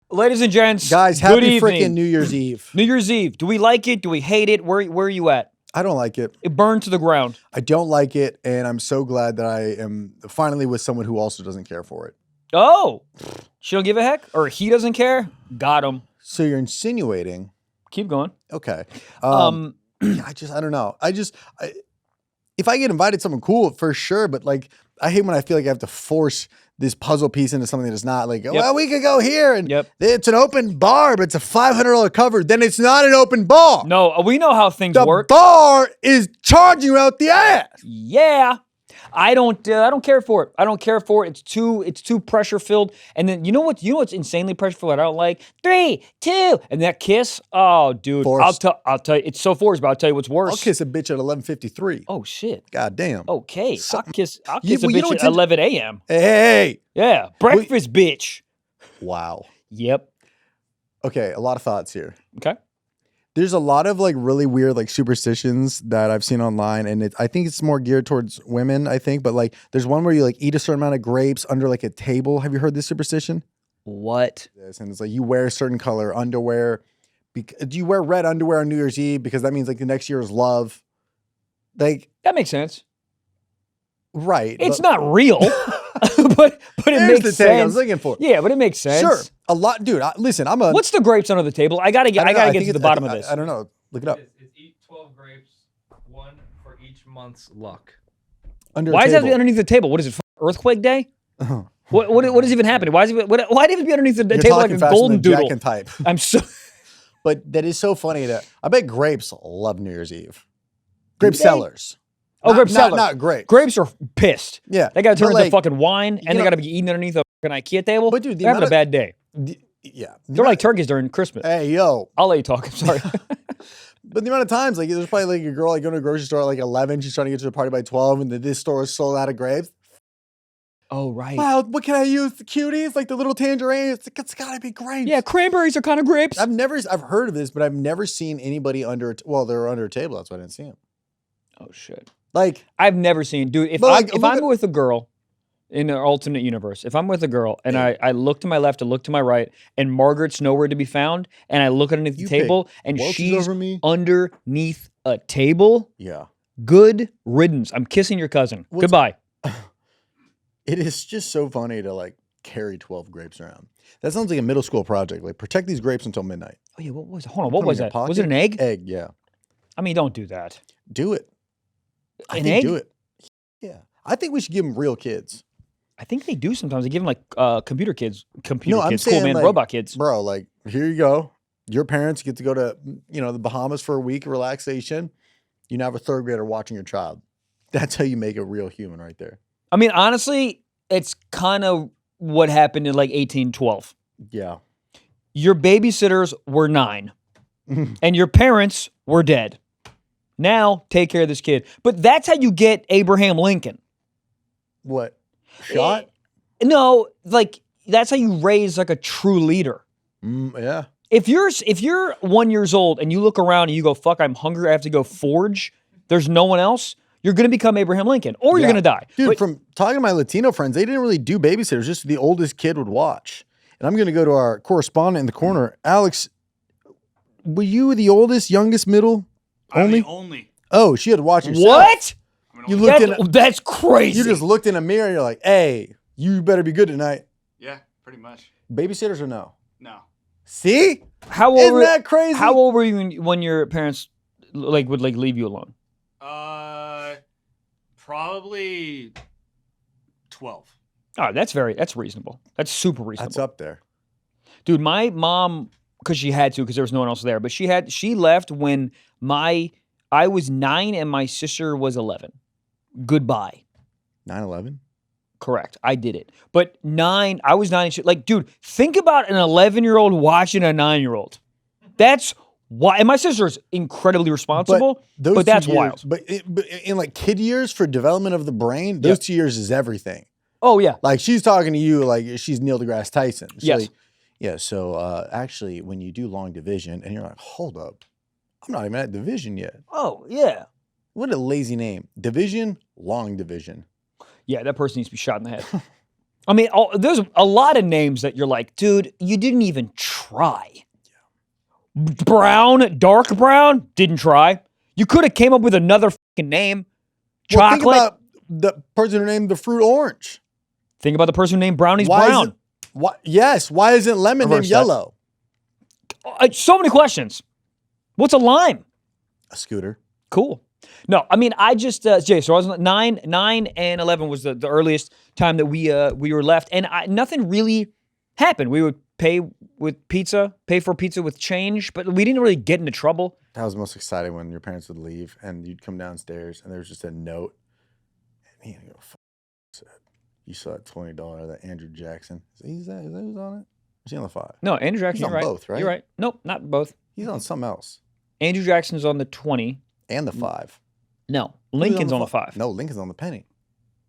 Ladies and gents, Guys, good happy evening. freaking New Year's Eve. New Year's Eve. Do we like it? Do we hate it? Where are you at? I don't like it. It burned to the ground. I don't like it, and I'm so glad that I am finally with someone who also doesn't care for it. Oh, she don't give a heck? Or he doesn't care? Got him. So you're insinuating. Keep going. Okay. I don't know. If I get invited to something cool, for sure, but like, I hate when I feel like I have to force this puzzle piece into something that is not like, well, we could go here and it's an open bar, but it's a $500 cover. Then it's not an open bar. No, we know how things work. The bar is charging you out the ass. Yeah. I don't care for it. I don't care for it. It's too pressure filled. And then you know what's insanely pressure filled? I don't like 3, 2, and that kiss. Oh, dude, Forced. I'll tell you, it's so forced. But I'll tell you what's worse. I'll kiss a bitch at 11:53. Oh shit. God damn. Okay, Something. I'll kiss a bitch at 11 a.m. Hey. Yeah, breakfast, bitch. Wow. Yep. Okay, a lot of thoughts here. Okay. There's a lot of like really weird like superstitions that I've seen online, and I think it's more geared towards women, I think. But like, there's one where you like eat a certain amount of grapes under like a table. Have you heard this superstition? What? Yes, and it's like you wear a certain color underwear. Do you wear red underwear on New Year's Eve because that means like the next year is love? Like that makes sense. Right. It's not real, but it makes sense. I was looking for. Yeah, but it makes sense. Sure. A lot, dude. Listen, What's the grapes under the table? I gotta get to the bottom of this. I don't know. Look it up. It's eat 12 grapes, one for each month's luck. Why does that be underneath the table? What is it? Earthquake day? What is even happening? Why did it be underneath the table like a golden doodle? Jack and type. I'm so. But that is so funny that I bet grapes love New Year's Eve. Grape sellers. Oh, grape sellers. Not grapes. Grapes are pissed. Yeah. They got to turn into fucking wine, and they got to be eaten underneath a fucking IKEA table. But dude, they're having a bad day. Yeah. They're like turkeys during Christmas. Hey, yo. I'll let you talk. I'm sorry. But the amount of times, like, there's probably like a girl like going to a grocery store at like 11, she's trying to get to the party by 12, and this store is sold out of grapes. Oh, right. Wow, what can I use? The cuties? Like the little tangerines? It's gotta be grapes. Yeah, cranberries are kind of grapes. I've heard of this, but I've never seen anybody they're under a table. That's why I didn't see them. Oh, shit. Like, I've never seen, dude, if I'm with a girl in an alternate universe, if I'm with a girl and I look to my left, I look to my right, and Margaret's nowhere to be found, and I look underneath the table, and she's underneath a table, good riddance. I'm kissing your cousin. Goodbye. It is just so funny to like carry 12 grapes around. That sounds like a middle school project. Like, protect these grapes until midnight. Oh, yeah, what was it? Hold on, what was that? Was it an egg? Egg, yeah. I mean, don't do that. Do it. An egg? Do it. Yeah. I think we should give them real kids. I think they do sometimes. They give them like computer kids. I'm saying, cool, man, like, robot kids. Bro, like, here you go. Your parents get to go to, the Bahamas for a week of relaxation. You now have a third grader watching your child. That's how you make a real human right there. I mean, honestly, it's kind of what happened in like 1812. Yeah. Your babysitters were 9 and your parents were dead. Now take care of this kid. But that's how you get Abraham Lincoln. What? Shot? No, like that's how you raise like a true leader. Yeah. If you're 1 year old and you look around and you go, fuck, I'm hungry, I have to go forge, there's no one else, you're going to become Abraham Lincoln or you're going to die. Dude, from talking to my Latino friends, they didn't really do babysitters, just the oldest kid would watch. And I'm going to go to our correspondent in the corner. Alex, were you the oldest, youngest, middle? Only. Oh, she had to watch herself. What? You looked that's crazy. You just looked in a mirror and you're like, hey, you better be good tonight. Yeah, pretty much. Babysitters or no? No. See? Isn't that crazy? How old were you when your parents would leave you alone? Probably 12. Oh, that's reasonable. That's super reasonable. That's up there. Dude, my mom, because she had to, because there was no one else there, but she left when I was 9 and my sister was 11. Goodbye. 9/11? Correct. I did it. But I was 9 and shit. Like, dude, think about an 11-year-old watching a 9-year-old. That's why. And my sister's incredibly responsible, but that's wild. But in like kid years for development of the brain, those 2 years is everything. Oh, yeah. Like, she's talking to you like she's Neil deGrasse Tyson. She's yes. Like, yeah, so actually, when you do long division, and you're like, hold up, I'm not even at division yet. Oh, yeah. What a lazy name. Division, long division. Yeah, that person needs to be shot in the head. I mean, there's a lot of names that you're like, dude, you didn't even try. Brown, dark brown, didn't try. You could have came up with another fucking name. Chocolate. Well, think about the person who named the fruit orange. Think about the person who named brownies brown. Yes. Why isn't lemon named yellow? So many questions. What's a lime? A scooter. Cool. No, I mean, I just, Jay, so I was 9 and 11 was the earliest time that we were left, and nothing really happened. We would pay for pizza with change, but we didn't really get into trouble. That was most exciting when your parents would leave and you'd come downstairs and there was just a note. And he'd go, you saw that $20 that Andrew Jackson. Is that who's on it? Is he on the 5? No, Andrew Jackson. He's on right. both, right? You're right. Nope, not both. He's on something else. Andrew Jackson's on the 20. And the 5. No, Lincoln's on the 5. No, Lincoln's on the penny.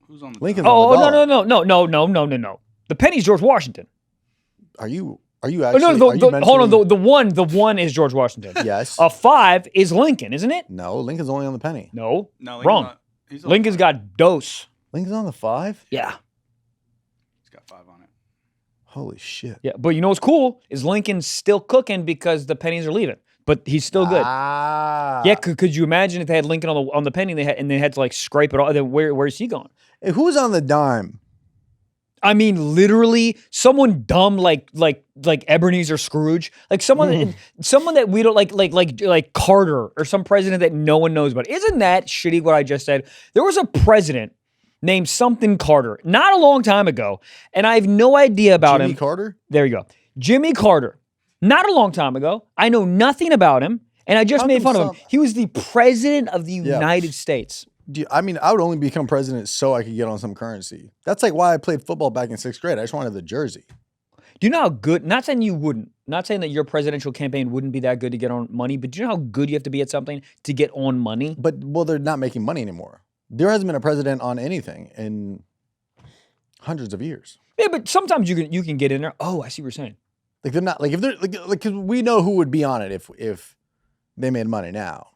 Who's on the Lincoln's on the dollar. No. The penny's George Washington. Are you actually? Hold on. The one is George Washington. Yes. A 5 is Lincoln, isn't it? No, Lincoln's only on the penny. No, No, wrong. Lincoln's got dose. Lincoln's on the 5? Yeah. He's got 5 on it. Holy shit. Yeah, but you know what's cool is Lincoln's still cooking because the pennies are leaving, but he's still good. Ah. Yeah, could you imagine if they had Lincoln on the penny and they had to like scrape it all? Then where's he going? Hey, who's on the dime? I mean, literally, someone dumb like Ebenezer Scrooge, like someone that we don't like Carter or some president that no one knows about. Isn't that shitty? What I just said. There was a president named something Carter not a long time ago, and I have no idea about him. Jimmy Carter. There you go, Jimmy Carter. Not a long time ago. I know nothing about him, and I just made fun of him. He was the president of the United States. I mean, I would only become president so I could get on some currency. That's like why I played football back in 6th grade. I just wanted the jersey. Do you know how good, not saying you wouldn't, not saying that your presidential campaign wouldn't be that good to get on money, but do you know how good you have to be at something to get on money? But, well, they're not making money anymore. There hasn't been a president on anything in hundreds of years. Yeah, but sometimes you can get in there. Oh, I see what you're saying. Like they're not, like if they're, like, cause we know who would be on it if they made money now.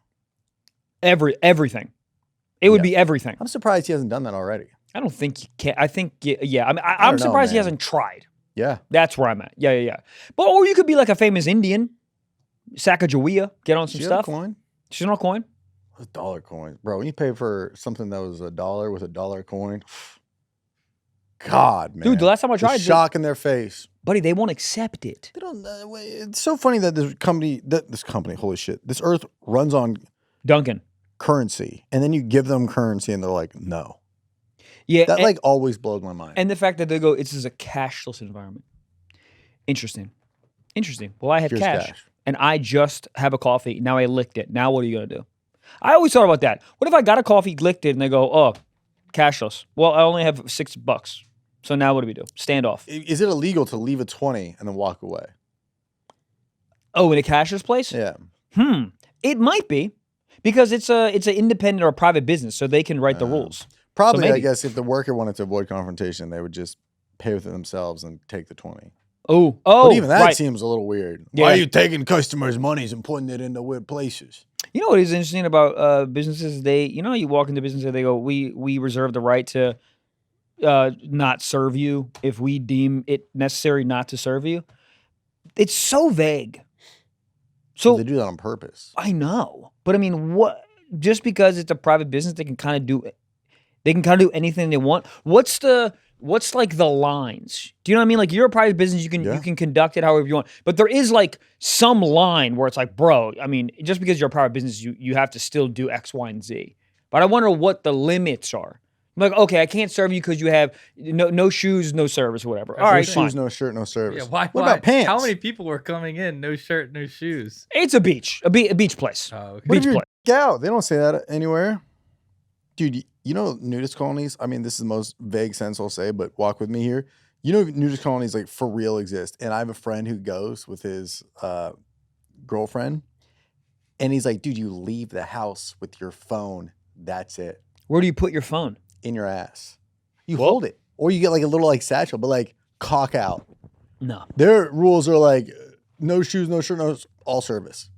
Everything. It would be everything. I'm surprised he hasn't done that already. I don't think you can. I think, yeah. I mean, I'm surprised he hasn't tried. Yeah. That's where I'm at. Yeah. But, or you could be like a famous Indian. Sacagawea. Get on some stuff. Coin? She's on a coin? A dollar coin. Bro, when you pay for something that was $1 with a dollar coin, God, man. Dude, the last time I tried. Shock in their face. Buddy, they won't accept it. They don't. It's so funny that this company, holy shit, this earth runs on Duncan. Currency, and then you give them currency, and they're like, no. Yeah, that like always blows my mind. And the fact that they go, this is a cashless environment. Interesting. Well, I had cash, and I just have a coffee. Now I licked it. Now what are you gonna do? I always thought about that. What if I got a coffee, licked it, and they go, oh, cashless? Well, I only have $6. So now what do we do? Stand off. Is it illegal to leave a 20 and then walk away? Oh, in a cashless place? Yeah. It might be. Because it's an independent or a private business, so they can write the rules. Probably, so I guess, if the worker wanted to avoid confrontation, they would just pay with it themselves and take the 20. Oh, but even that seems a little weird. Yeah. Why are you taking customers' monies and putting it into weird places? You know what is interesting about businesses? You walk into business and they go, we reserve the right to not serve you if we deem it necessary not to serve you. It's so vague. So they do that on purpose. I know, but I mean, what? Just because it's a private business, they can kind of do anything they want. What's like the lines? Do you know what I mean? Like you're a private business, you can conduct it however you want. But there is like some line where it's like, bro, I mean, just because you're a private business, you have to still do X, Y, and Z. But I wonder what the limits are. I'm like, okay, I can't serve you because you have no shoes, no service, or whatever. All right, shoes, no shirt, no service. Yeah, why? What about pants? How many people were coming in? No shirt, no shoes. It's a beach place. Oh, okay. What if you're out? They don't say that anywhere. Dude, you know nudist colonies? I mean, this is the most vague sense I'll say, but walk with me here. You know nudist colonies like for real exist. And I have a friend who goes with his girlfriend. And he's like, dude, you leave the house with your phone. That's it. Where do you put your phone? In your ass. You hold it. Or you get like a little like satchel, but like cock out. No. Their rules are like no shoes, no shirt, no all service.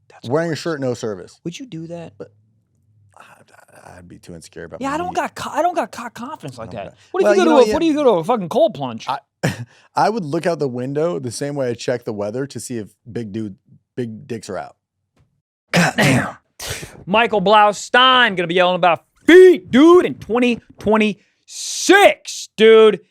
That's wearing a shirt, no service. Would you do that? But I'd be too insecure about. Yeah, I don't got confidence like that. What if Well, you go you to know, what do you go to a fucking cold plunge? I would look out the window the same way I check the weather to see if big dicks are out. Goddamn. Michael Blaustein gonna be yelling about feet, dude, in 2026, dude.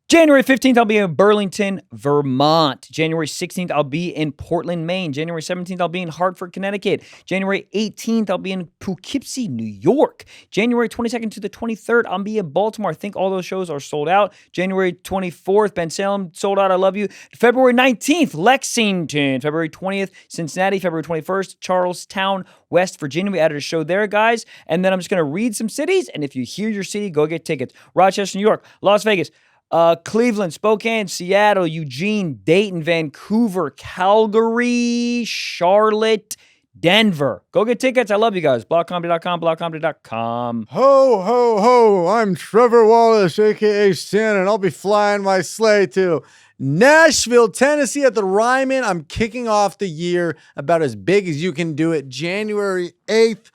January 15th, I'll be in Burlington, Vermont. January 16th, I'll be in Portland, Maine. January 17th, I'll be in Hartford, Connecticut. January 18th, I'll be in Poughkeepsie, New York. January 22nd to the 23rd, I'll be in Baltimore. I think all those shows are sold out. January 24th, Ben Salem, sold out. I love you. February 19th, Lexington. February 20th, Cincinnati. February 21st, Charlestown, West Virginia. We added a show there, guys. And then I'm just going to read some cities. And if you hear your city, go get tickets. Rochester, New York. Las Vegas. Cleveland, Spokane, Seattle, Eugene, Dayton, Vancouver, Calgary, Charlotte, Denver. Go get tickets. I love you guys. Blockcomedy.com, blockcomedy.com. Ho, ho, ho. I'm Trevor Wallace, a.k.a. Santa, and I'll be flying my sleigh to Nashville, Tennessee at the Ryman. I'm kicking off the year about as big as you can do it. January 8th.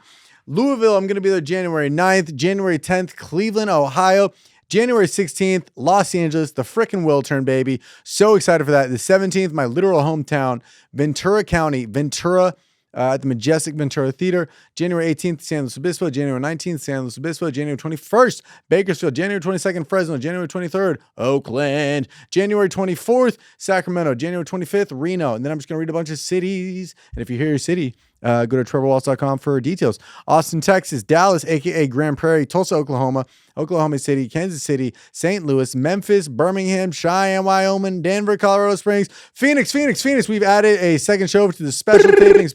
Louisville, I'm going to be there January 9th. January 10th, Cleveland, Ohio. January 16th, Los Angeles, the frickin' Wiltern, baby. So excited for that. The 17th, my literal hometown, Ventura County, Ventura, at the Majestic Ventura Theater. January 18th, San Luis Obispo. January 19th, San Luis Obispo. January 21st, Bakersfield. January 22nd, Fresno. January 23rd, Oakland. January 24th, Sacramento. January 25th, Reno. And then I'm just going to read a bunch of cities. And if you hear your city, go to trevorwallace.com for details. Austin, Texas. Dallas, a.k.a. Grand Prairie. Tulsa, Oklahoma. Oklahoma City, Kansas City, St. Louis, Memphis, Birmingham, Cheyenne, Wyoming, Denver, Colorado Springs, Phoenix. We've added a second show to the special taping.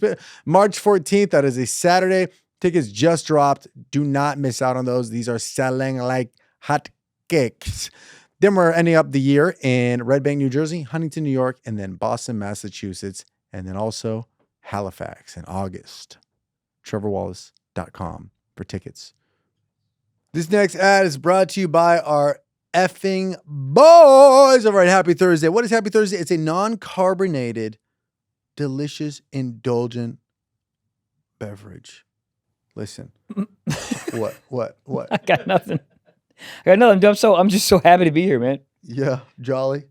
March 14th. That is a Saturday. Tickets just dropped. Do not miss out on those. These are selling like hot cakes. Then we're ending up the year in Red Bank, New Jersey, Huntington, New York, and then Boston, Massachusetts, and then also Halifax in August. trevorwallace.com for tickets. This next ad is brought to you by our effing boys over at Happy Thursday. What is Happy Thursday? It's a non-carbonated, delicious, indulgent beverage. Listen. What? I got nothing. I'm just so happy to be here, man. Yeah, jolly.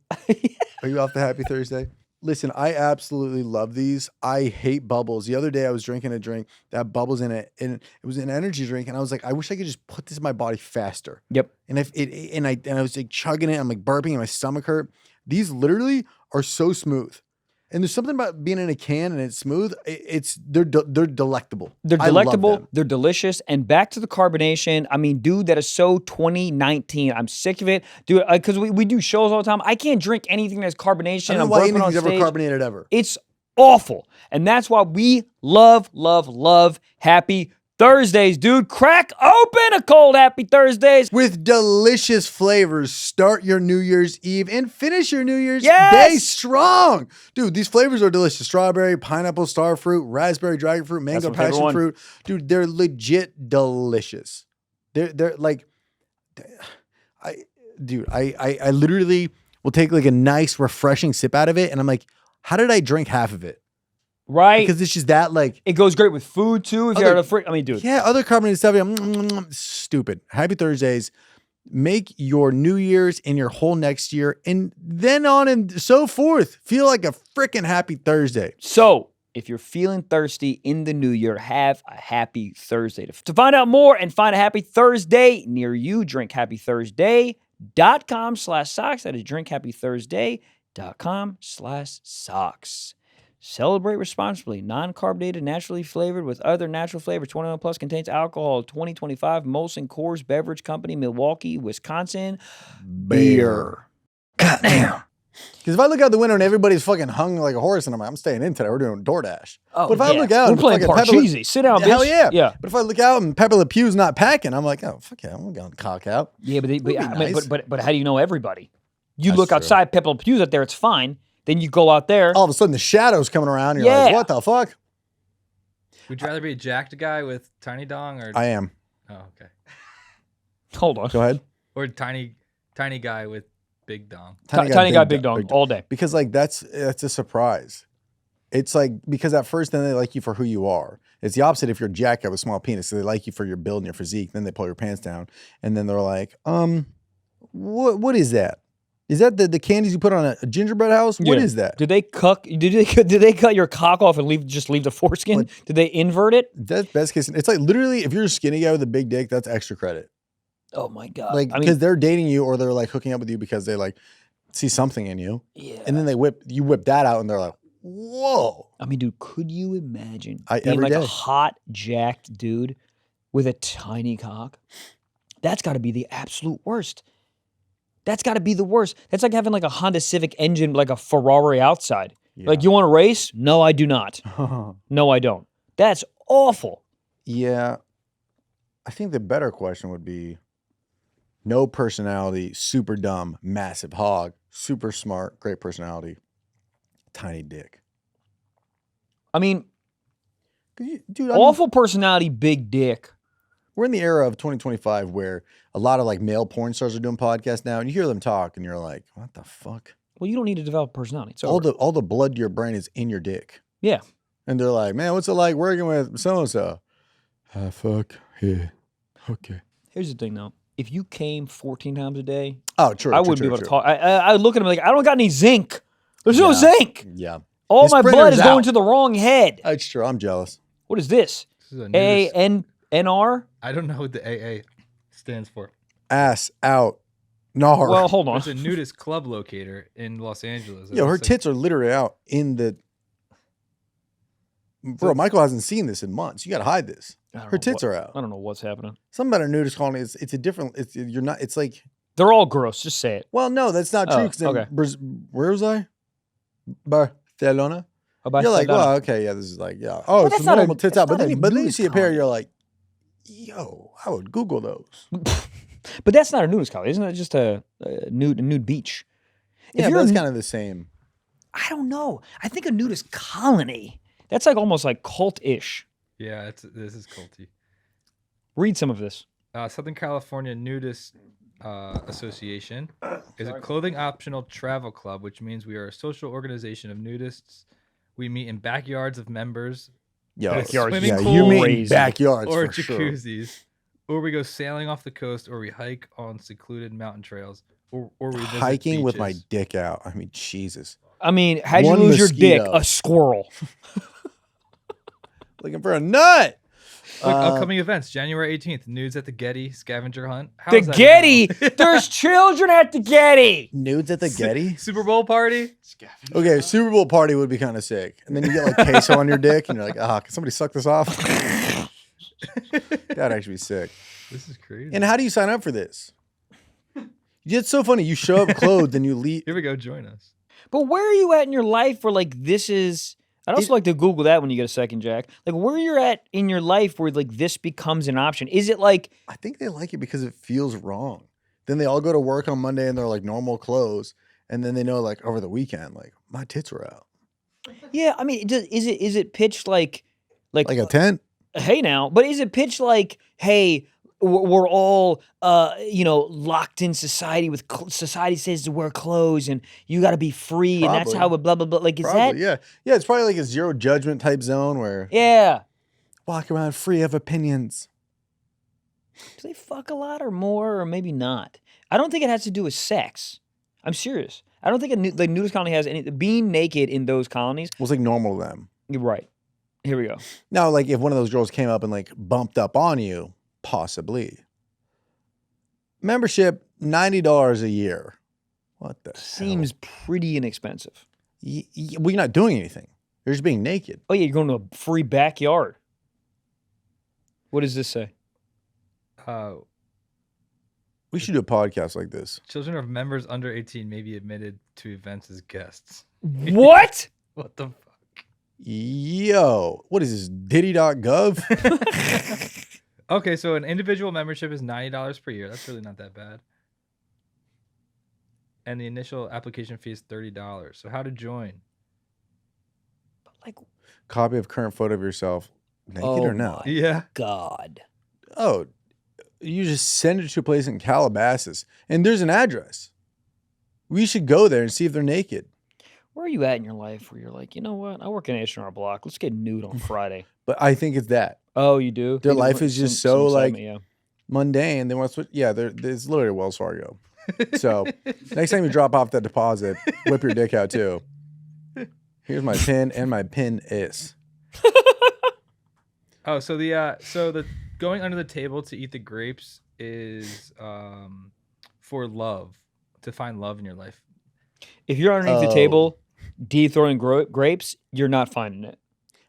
Are you off the Happy Thursday? Listen, I absolutely love these. I hate bubbles. The other day I was drinking a drink that had bubbles in it, and it was an energy drink, and I was like, I wish I could just put this in my body faster. Yep. And I was like chugging it, I'm like burping, and my stomach hurt. These literally are so smooth. And there's something about being in a can and it's smooth. They're delectable. They're delectable. They're delicious. And back to the carbonation. I mean, dude, that is so 2019. I'm sick of it, dude. Because we do shows all the time. I can't drink anything that's carbonation. I don't know why anything's ever carbonated ever. It's awful, and that's why we love Happy Thursdays, dude. Crack open a cold Happy Thursdays with delicious flavors. Start your New Year's Eve and finish your New Year's Day strong. Dude, these flavors are delicious. Strawberry, pineapple, starfruit, raspberry, dragon fruit, mango, passion fruit. Dude, they're legit delicious. They're like, I literally will take like a nice refreshing sip out of it, and I'm like, how did I drink half of it? Right. Because it's just that, like, it goes great with food too. If you're at a I mean, dude. Yeah, other carbonated stuff. Stupid. Happy Thursdays. Make your New Year's and your whole next year, and then on and so forth. Feel like a freaking Happy Thursday. So, if you're feeling thirsty in the new year, have a Happy Thursday. To find out more and find a Happy Thursday near you, drinkhappythursday.com/socks. That is drinkhappythursday.com/socks. Celebrate responsibly. Non-carbonated, naturally flavored with other natural flavors. 21 plus contains alcohol. 2025 Molson Coors Beverage Company, Milwaukee, Wisconsin. Beer. Goddamn. Because if I look out the window and everybody's fucking hung like a horse, and I'm staying in today, we're doing DoorDash. Oh, but if I look out, we're playing Parcheesi. Sit down, bitch. Hell yeah. Yeah. But if I look out and Pepe Le Pew's not packing, I'm like, oh fuck yeah, I'm going to cock out. Yeah, but how do you know everybody? You look outside, Pepe Le Pew's out there, it's fine. Then you go out there. All of a sudden, the shadow's coming around. You're like, what the fuck? Would you rather be a jacked guy with tiny dong or? I am. Oh, okay. Hold on. Go ahead. Or tiny guy with big dong. Tiny guy, big dong all day. Because like that's a surprise. It's like, because at first then they like you for who you are. It's the opposite if you're a jackass with a small penis. So they like you for your build and your physique. Then they pull your pants down. And then they're like, what is that? Is that the candies you put on a gingerbread house? What is that? Did they cut your cock off and just leave the foreskin? What? Did they invert it? That's best case. It's like literally if you're a skinny guy with a big dick, that's extra credit. Oh my God. Like, because they're dating you or they're like hooking up with you because they like see something in you. Yeah. And then you whip that out and they're like, whoa. I mean, dude, could you imagine being like a hot, jacked dude with a tiny cock? That's got to be the absolute worst. That's got to be the worst. That's like having like a Honda Civic engine, like a Ferrari outside. Yeah. Like, you want to race? No, I do not. No, I don't. That's awful. Yeah. I think the better question would be no personality, super dumb, massive hog, super smart, great personality, tiny dick. I mean, dude, awful personality, big dick. We're in the era of 2025 where a lot of like male porn stars are doing podcasts now, and you hear them talk, and you're like, "What the fuck?" Well, you don't need to develop personality. It's all the blood to your brain is in your dick. Yeah, and they're like, "Man, what's it like working with so and so?" Fuck yeah, okay. Here's the thing, though: if you came 14 times a day, I wouldn't be able to talk. I look at him like, I don't got any zinc. There's no zinc. Yeah, all my blood is going to the wrong head. That's true. I'm jealous. What is this? ANR? I don't know what the AA stands for. Ass out. Nar. Well, hold on. It's a nudist club locator in Los Angeles. Yo, her tits are literally out in the... Bro, Michael hasn't seen this in months. You got to hide this. Her tits are out. I don't know what's happening. Something about a nudist colony is it's a different... You're not... It's like... They're all gross. Just say it. Well, no, that's not true. Okay. Where was I? Barcelona? You're like, well, okay, yeah, this is like, yeah. Oh, it's normal tits out. But then you see a pair, you're like, yo, I would Google those. But that's not a nudist colony. Isn't that just a nude beach? Yeah, but it's kind of the same. I don't know. I think a nudist colony, that's like almost like cult-ish. Yeah, this is culty. Read some of this. Southern California Nudist Association is a clothing optional travel club, which means we are a social organization of nudists. We meet in backyards of members. Backyards. Yeah, you mean backyards or for jacuzzis. Sure. Or we go sailing off the coast, or we hike on secluded mountain trails, or we visit hiking beaches. with my dick out. I mean, Jesus. I mean, how'd you lose your dick? A squirrel. Looking for a nut. Look, upcoming events, January 18th, nudes at the Getty, scavenger hunt. The Getty? There's children at the Getty. Nudes at the Getty? Super Bowl party? Okay, Super Bowl party would be kind of sick. And then you get like queso on your dick, and you're like, can somebody suck this off? That'd actually be sick. This is crazy. And how do you sign up for this? It's so funny. You show up clothed and you leave. Here we go. Join us. But where are you at in your life where like this is... I'd also like to Google that when you get a second, Jack. Like where you're at in your life where like this becomes an option. Is it like... I think they like it because it feels wrong. Then they all go to work on Monday and they're like normal clothes. And then they know like over the weekend, like my tits were out. Yeah, I mean, is it pitched like a tent? Hey now, but is it pitched like, hey, we're all, locked in society with society says to wear clothes and you got to be free and that's how it blah, blah, blah. Like, is that? Yeah. Yeah. It's probably like a zero judgment type zone where. Yeah. Walk around free of opinions. Do they fuck a lot or more or maybe not? I don't think it has to do with sex. I'm serious. I don't think the nudist colony has any, being naked in those colonies. Was like normal to them. You're right. Here we go. Now, like if one of those girls came up and like bumped up on you, possibly. Membership, $90 a year. What the Seems hell? Pretty inexpensive. We're not doing anything. You're just being naked. Oh yeah, you're going to a free backyard. What does this say? We should do a podcast like this. Children of members under 18 may be admitted to events as guests. What? What the fuck? Yo, what is this, Diddy.gov? Okay, so an individual membership is $90 per year. That's really not that bad. And the initial application fee is $30. So how to join? Like, copy of current photo of yourself, naked or not? Yeah. God. Oh, you just send it to a place in Calabasas, and there's an address. We should go there and see if they're naked. Where are you at in your life where you're like, you know what? I work in H&R Block. Let's get nude on Friday. But I think it's that. Oh, you do? Their life is just so like yeah. mundane. They want to switch. Yeah, there's literally Wells Fargo. So next time you drop off that deposit, whip your dick out too. Here's my pin, and my pin is. Oh, so the going under the table to eat the grapes is for love, to find love in your life. If you're underneath the table, throwing grapes, you're not finding it.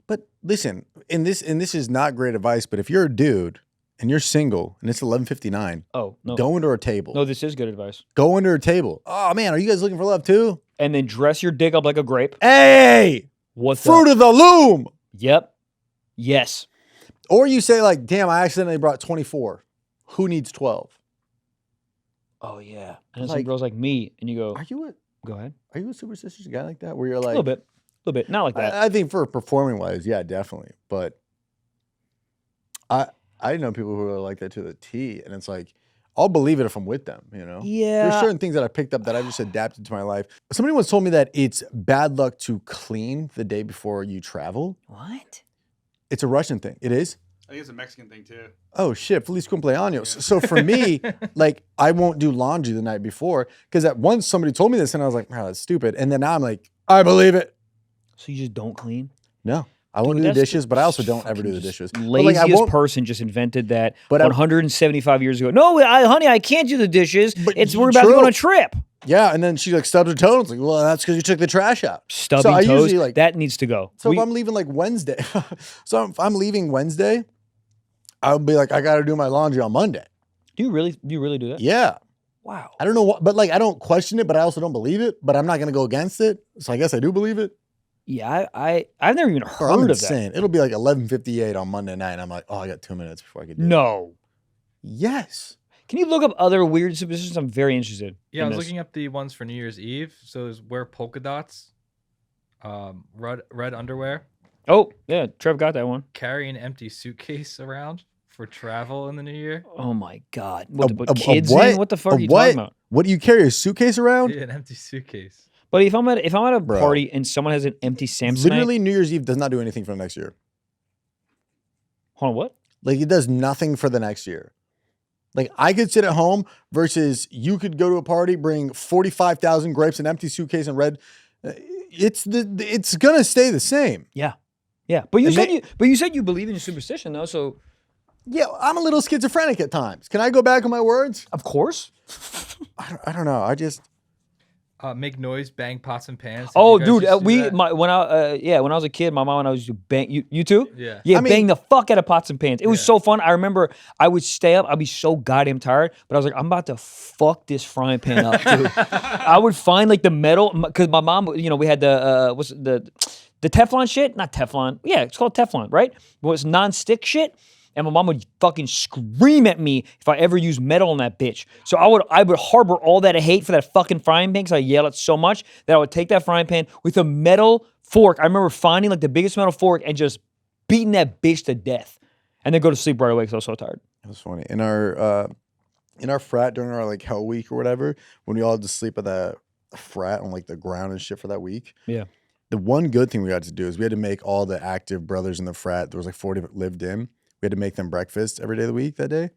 But listen, and this is not great advice, but if you're a dude and you're single and it's 11:59, no. Go under a table. No, this is good advice. Go under a table. Oh man, are you guys looking for love too? And then dress your dick up like a grape. Hey, what's fruit up? of the loom? Yep. Yes. Or you say like, damn, I accidentally brought 24. Who needs 12? Oh yeah. And then some girls like me, and you go, go ahead. Are you a superstitious guy like that? Where you're like a little bit, not like that. I think for performing wise, yeah, definitely. But I know people who are like that to the T, and it's like, I'll believe it if I'm with them, you know? Yeah. There's certain things that I picked up that I just adapted to my life. Somebody once told me that it's bad luck to clean the day before you travel. What? It's a Russian thing. It is? I think it's a Mexican thing too. Oh shit, Feliz cumpleaños. Yeah. So for me, like I won't do laundry the night before because at once somebody told me this and I was like, oh, that's stupid. And then now I'm like, I believe it. So you just don't clean? No. I won't do the dishes, but I also don't ever do the dishes. Laziest person just invented that but 175 years ago. No, honey, I can't do the dishes. We're about to go on a trip. Yeah, and then she like stubbed her toe. And it's like, well, that's because you took the trash out. Stubbing toes, usually, like, that needs to go. So if I'm leaving like Wednesday, if I'm leaving Wednesday, I'll be like, I got to do my laundry on Monday. Do you really do that? Yeah. Wow. I don't know what, but like I don't question it, but I also don't believe it. But I'm not gonna go against it. So I guess I do believe it. Yeah, I've never even heard of that. It'll be like 11:58 on Monday night. And I'm like, oh, I got 2 minutes before I can do it. No. Yes. Can you look up other weird superstitions? I'm very interested. Yeah, I was looking up the ones for New Year's Eve. So there's wear polka dots, red underwear. Oh, yeah, Trev got that one. Carry an empty suitcase around for travel in the new year. Oh my God. What kids in? What the fuck are you talking about? What do you carry, a suitcase around? Yeah, an empty suitcase. But if I'm at a party and someone has an empty Samsonite, literally New Year's Eve does not do anything for the next year. Hold on, what? Like it does nothing for the next year. Like I could sit at home versus you could go to a party, bring 45,000 grapes, an empty suitcase, and red. It's gonna stay the same. Yeah, yeah. But you said you believe in superstition though, so. Yeah, I'm a little schizophrenic at times. Can I go back on my words? Of course. I don't know. I just. Make noise, bang pots and pans. Oh, dude, when I was a kid, my mom and I used to bang. You too? Yeah. Yeah, bang the fuck out of pots and pans. It was so fun. I remember I would stay up. I'd be so goddamn tired, but I was like, I'm about to fuck this frying pan up, dude. I would find like the metal because my mom, we had the Teflon shit, not Teflon. Yeah, it's called Teflon, right? Well, it's non-stick shit. And my mom would fucking scream at me if I ever used metal on that bitch. So I would harbor all that hate for that fucking frying pan because I yell it so much that I would take that frying pan with a metal fork. I remember finding like the biggest metal fork and just beating that bitch to death. And then go to sleep right away because I was so tired. It was funny. In our frat during our like hell week or whatever, when we all had to sleep at the frat on like the ground and shit for that week. Yeah. The one good thing we got to do is we had to make all the active brothers in the frat, there was like 40 that lived in. We had to make them breakfast every day of the week that day.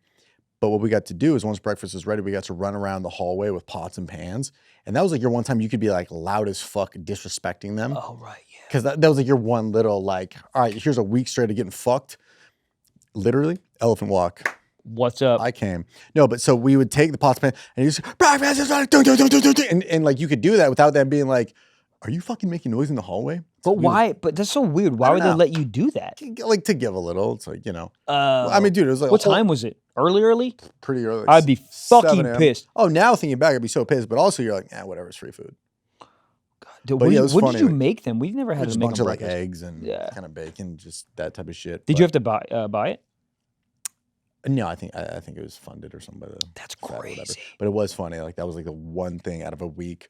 But what we got to do is once breakfast was ready, we got to run around the hallway with pots and pans. And that was like your one time you could be like loud as fuck disrespecting them. Oh, right, yeah. Because that was like your one little like, all right, here's a week straight of getting fucked. Literally, elephant walk. What's up? I came. No, but so we would take the pots and pans and you just, and like you could do that without them being like, are you fucking making noise in the hallway? But why? But that's so weird. Why would they let you do that? Like to give a little. It's like, I mean, dude, it was like. What time was it? Early? Pretty early. I'd be fucking pissed. Oh, now thinking back, I'd be so pissed. But also, you're like, whatever, it's free food. God, dude, what did you make them? We've never had just to make a bunch of like breakfast. eggs and kind of bacon, just that type of shit. Did you have to buy it? No, I think it was funded or something. That's crazy. But it was funny. Like that was like the one thing out of a week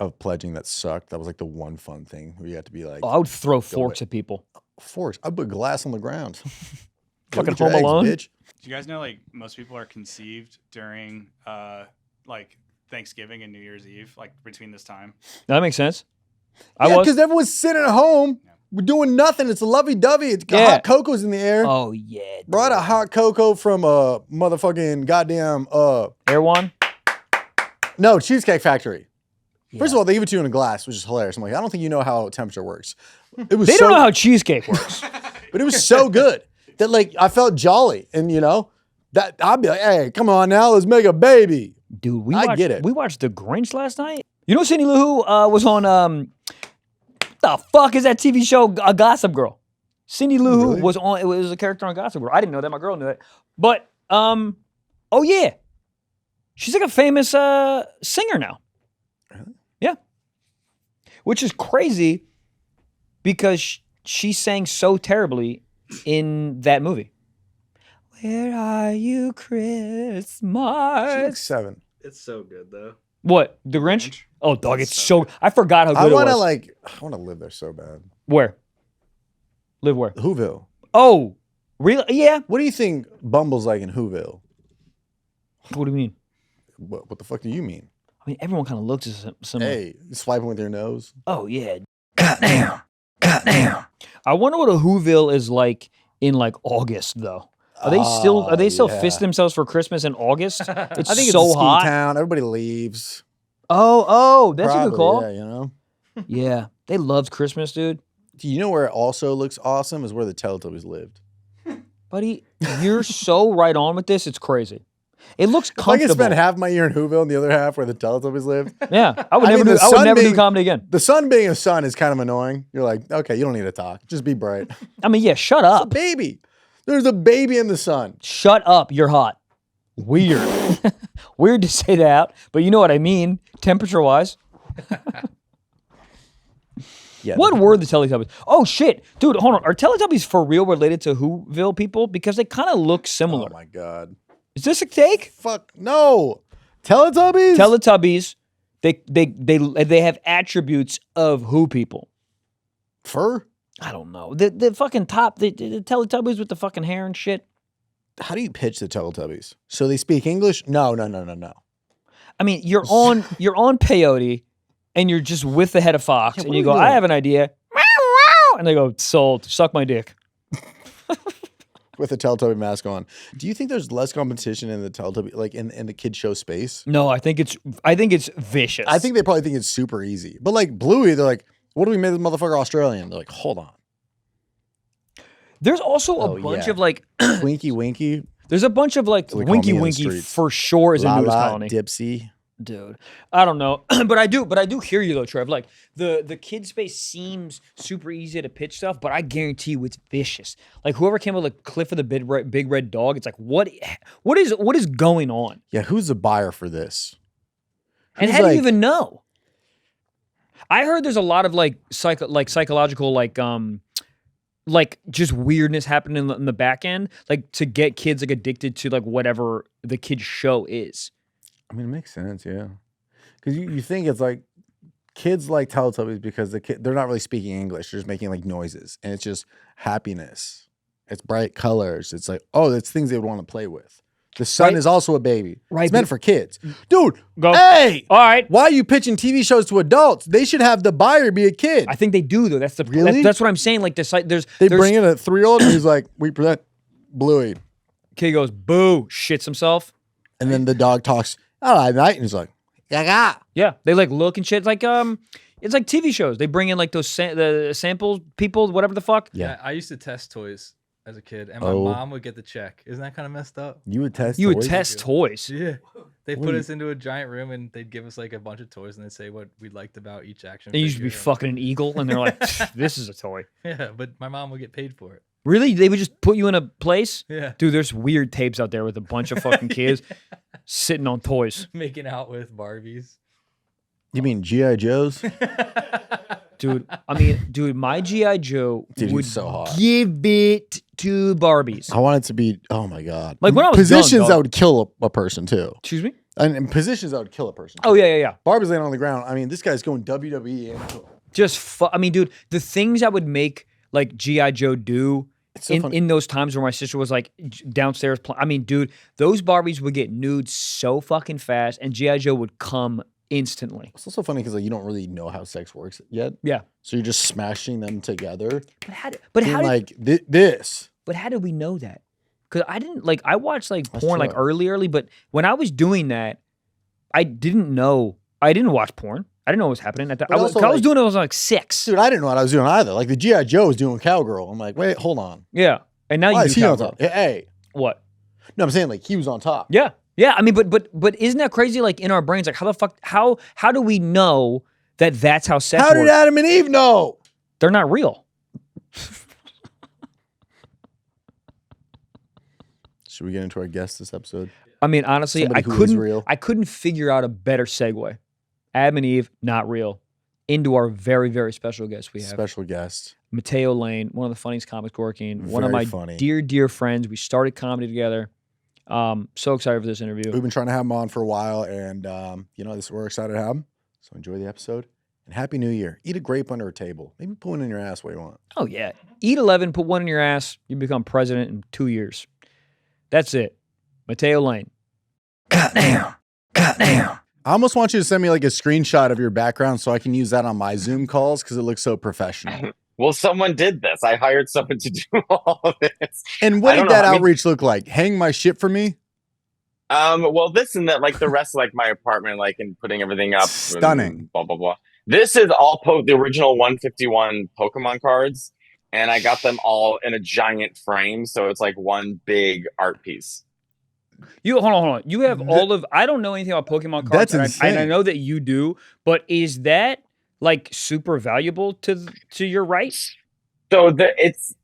of pledging that sucked. That was like the one fun thing where you had to be like. Oh, I would throw forks at people. Forks? I'd put glass on the ground. Fucking Home Alone. Bitch. Do you guys know like most people are conceived during like Thanksgiving and New Year's Eve, like between this time? That makes sense. Yeah, because everyone's sitting at home. We're doing nothing. It's a lovey-dovey. It's got hot cocoa's in the air. Oh, yeah. Brought a hot cocoa from a motherfucking goddamn... Air One? No, Cheesecake Factory. Yeah. First of all, they give it to you in a glass, which is hilarious. I'm like, I don't think you know how temperature works. They don't know how cheesecake works. But it was so good that like I felt jolly. And you know, that I'd be like, hey, come on now, let's make a baby. Dude, I get it. We watched The Grinch last night. You know Cindy Lou Who was on... the fuck is that TV show, Gossip Girl? Cindy Lou Who was on, it was a character on Gossip Girl. I didn't know that, my girl knew it. But, oh yeah. She's like a famous singer now. Really? Yeah. Which is crazy because she sang so terribly in that movie. Where are you, Christmas? She's like 7. It's so good though. What? The Grinch? Oh, dog, it's so... I forgot how good it was. I want to live there so bad. Where? Live where? Whoville. Oh, really? Yeah. What do you think Bumble's like in Whoville? What do you mean? What the fuck do you mean? I mean, everyone kind of looks similar. Hey, swiping with your nose? Oh, yeah. Goddamn. I wonder what a Whoville is like in like August, though. Are they still fisting themselves for Christmas in August? It's I think so it's a ski hot. town. Everybody leaves. Oh, that's a good call. Yeah, you know? Yeah, they loved Christmas, dude. Do you know where it also looks awesome is where the Teletubbies lived. Buddy, you're so right on with this. It's crazy. It looks comfortable. I could spend half my year in Whoville and the other half where the Teletubbies lived. Yeah, I would never do comedy again. The sun being a sun is kind of annoying. You're like, okay, you don't need to talk. Just be bright. I mean, yeah, shut up. It's a baby. There's a baby in the sun. Shut up. You're hot. Weird. Weird to say that, but you know what I mean, temperature-wise. Yeah. What were the Teletubbies? Oh, shit. Dude, hold on. Are Teletubbies for real related to Whoville people? Because they kind of look similar. Oh, my God. Is this a take? Fuck, no. Teletubbies? Teletubbies, they have attributes of Who people. Fur? I don't know. The fucking top, the Teletubbies with the fucking hair and shit. How do you pitch the Teletubbies? So they speak English? No. I mean, you're on peyote, and you're just with the head of fox, and you go, I have an idea. And they go, sold. Suck my dick. With a Teletubby mask on. Do you think there's less competition in the Teletubby, like in the kid show space? No, I think it's vicious. I think they probably think it's super easy. But like Bluey, they're like, what do we make this motherfucker Australian? They're like, hold on. There's also a bunch of like Winky Winky. There's a bunch of like Winky Winky for sure is a nudist colony. Dipsy. Dude, I don't know, but I do hear you though, Trev. Like the kid space seems super easy to pitch stuff, but I guarantee you it's vicious. Like whoever came up with like Cliff of the Big Red Dog, it's like what is going on? Yeah, who's the buyer for this? And how do you even know? I heard there's a lot of like psychological like just weirdness happening in the back end, like to get kids like addicted to like whatever the kid's show is. I mean, it makes sense, yeah. Because you think it's like kids like Teletubbies because they're not really speaking English. They're just making like noises. And it's just happiness. It's bright colors. It's like, oh, it's things they would want to play with. The sun is also a baby. Right. It's meant for kids. Dude, go. Hey! All right. Why are you pitching TV shows to adults? They should have the buyer be a kid. I think they do, though. That's that's what I'm saying. Like, they bring in a 3-year-old and he's like, we present Bluey. Kid goes, boo, shits himself. And then the dog talks, all right, mate. And he's like, gaga. Yeah, they like look and shit. Like it's like TV shows. They bring in like those the samples, people, whatever the fuck. Yeah, I used to test toys as a kid, and my mom would get the check. Isn't that kind of messed up? You would test. You would test toys. Yeah, they put us into a giant room, and they'd give us like a bunch of toys, and they'd say what we liked about each action. They used to be fucking an eagle, and they're like, "This is a toy." Yeah, but my mom would get paid for it. Really? They would just put you in a place? Yeah. Dude, there's weird tapes out there with a bunch of fucking kids sitting on toys. Making out with Barbies. You mean G.I. Joes? Dude, my G.I. Joe would so hot. Give it to Barbies. I want it to be, oh my God. Like when I was positions young, that would kill a person too. Excuse me? And positions that would kill a person. Oh, yeah. Barbie's laying on the ground. I mean, this guy's going WWE. And dude, the things I would make like G.I. Joe do so in those times where my sister was like downstairs. Dude, those Barbies would get nude so fucking fast and G.I. Joe would come instantly. It's also funny because like you don't really know how sex works yet. Yeah. So you're just smashing them together. But how did this? But how did we know that? Because I didn't like I watched like porn like early, but when I was doing that, I didn't know. I didn't watch porn. I didn't know what was happening. I was doing it when I was like 6. Dude, I didn't know what I was doing either. Like the G.I. Joe was doing cowgirl. I'm like, wait, hold on. Yeah. And now you do cowgirl. Hey. What? No, I'm saying like he was on top. Yeah. Yeah. I mean, but isn't that crazy? Like in our brains, like how the fuck, how do we know that that's how sex works? How did Adam and Eve know? They're not real. Should we get into our guest this episode? I mean, honestly, I couldn't figure out a better segue. Adam and Eve, not real. Into our very, very special guest we have. Special guest. Matteo Lane, one of the funniest comics working. One of my dear, dear friends. We started comedy together. So excited for this interview. We've been trying to have him on for a while, and we're excited to have him. So enjoy the episode. And Happy New Year. Eat a grape under a table. Maybe put one in your ass what you want. Oh, yeah. Eat 11, put one in your ass. You become president in 2 years. That's it. Matteo Lane. Goddamn. I almost want you to send me like a screenshot of your background so I can use that on my Zoom calls because it looks so professional. Well, someone did this. I hired someone to do all of this. And what did that outreach look like? Hang my shit for me? Well, this and that, like the rest of like my apartment, like and putting everything up. Stunning. Blah, blah, blah. This is all the original 151 Pokemon cards. And I got them all in a giant frame. So it's like one big art piece. Hold on. You have all of, I don't know anything about Pokemon cards. That's insane. And I know that you do, but is that like super valuable to your rights? So it's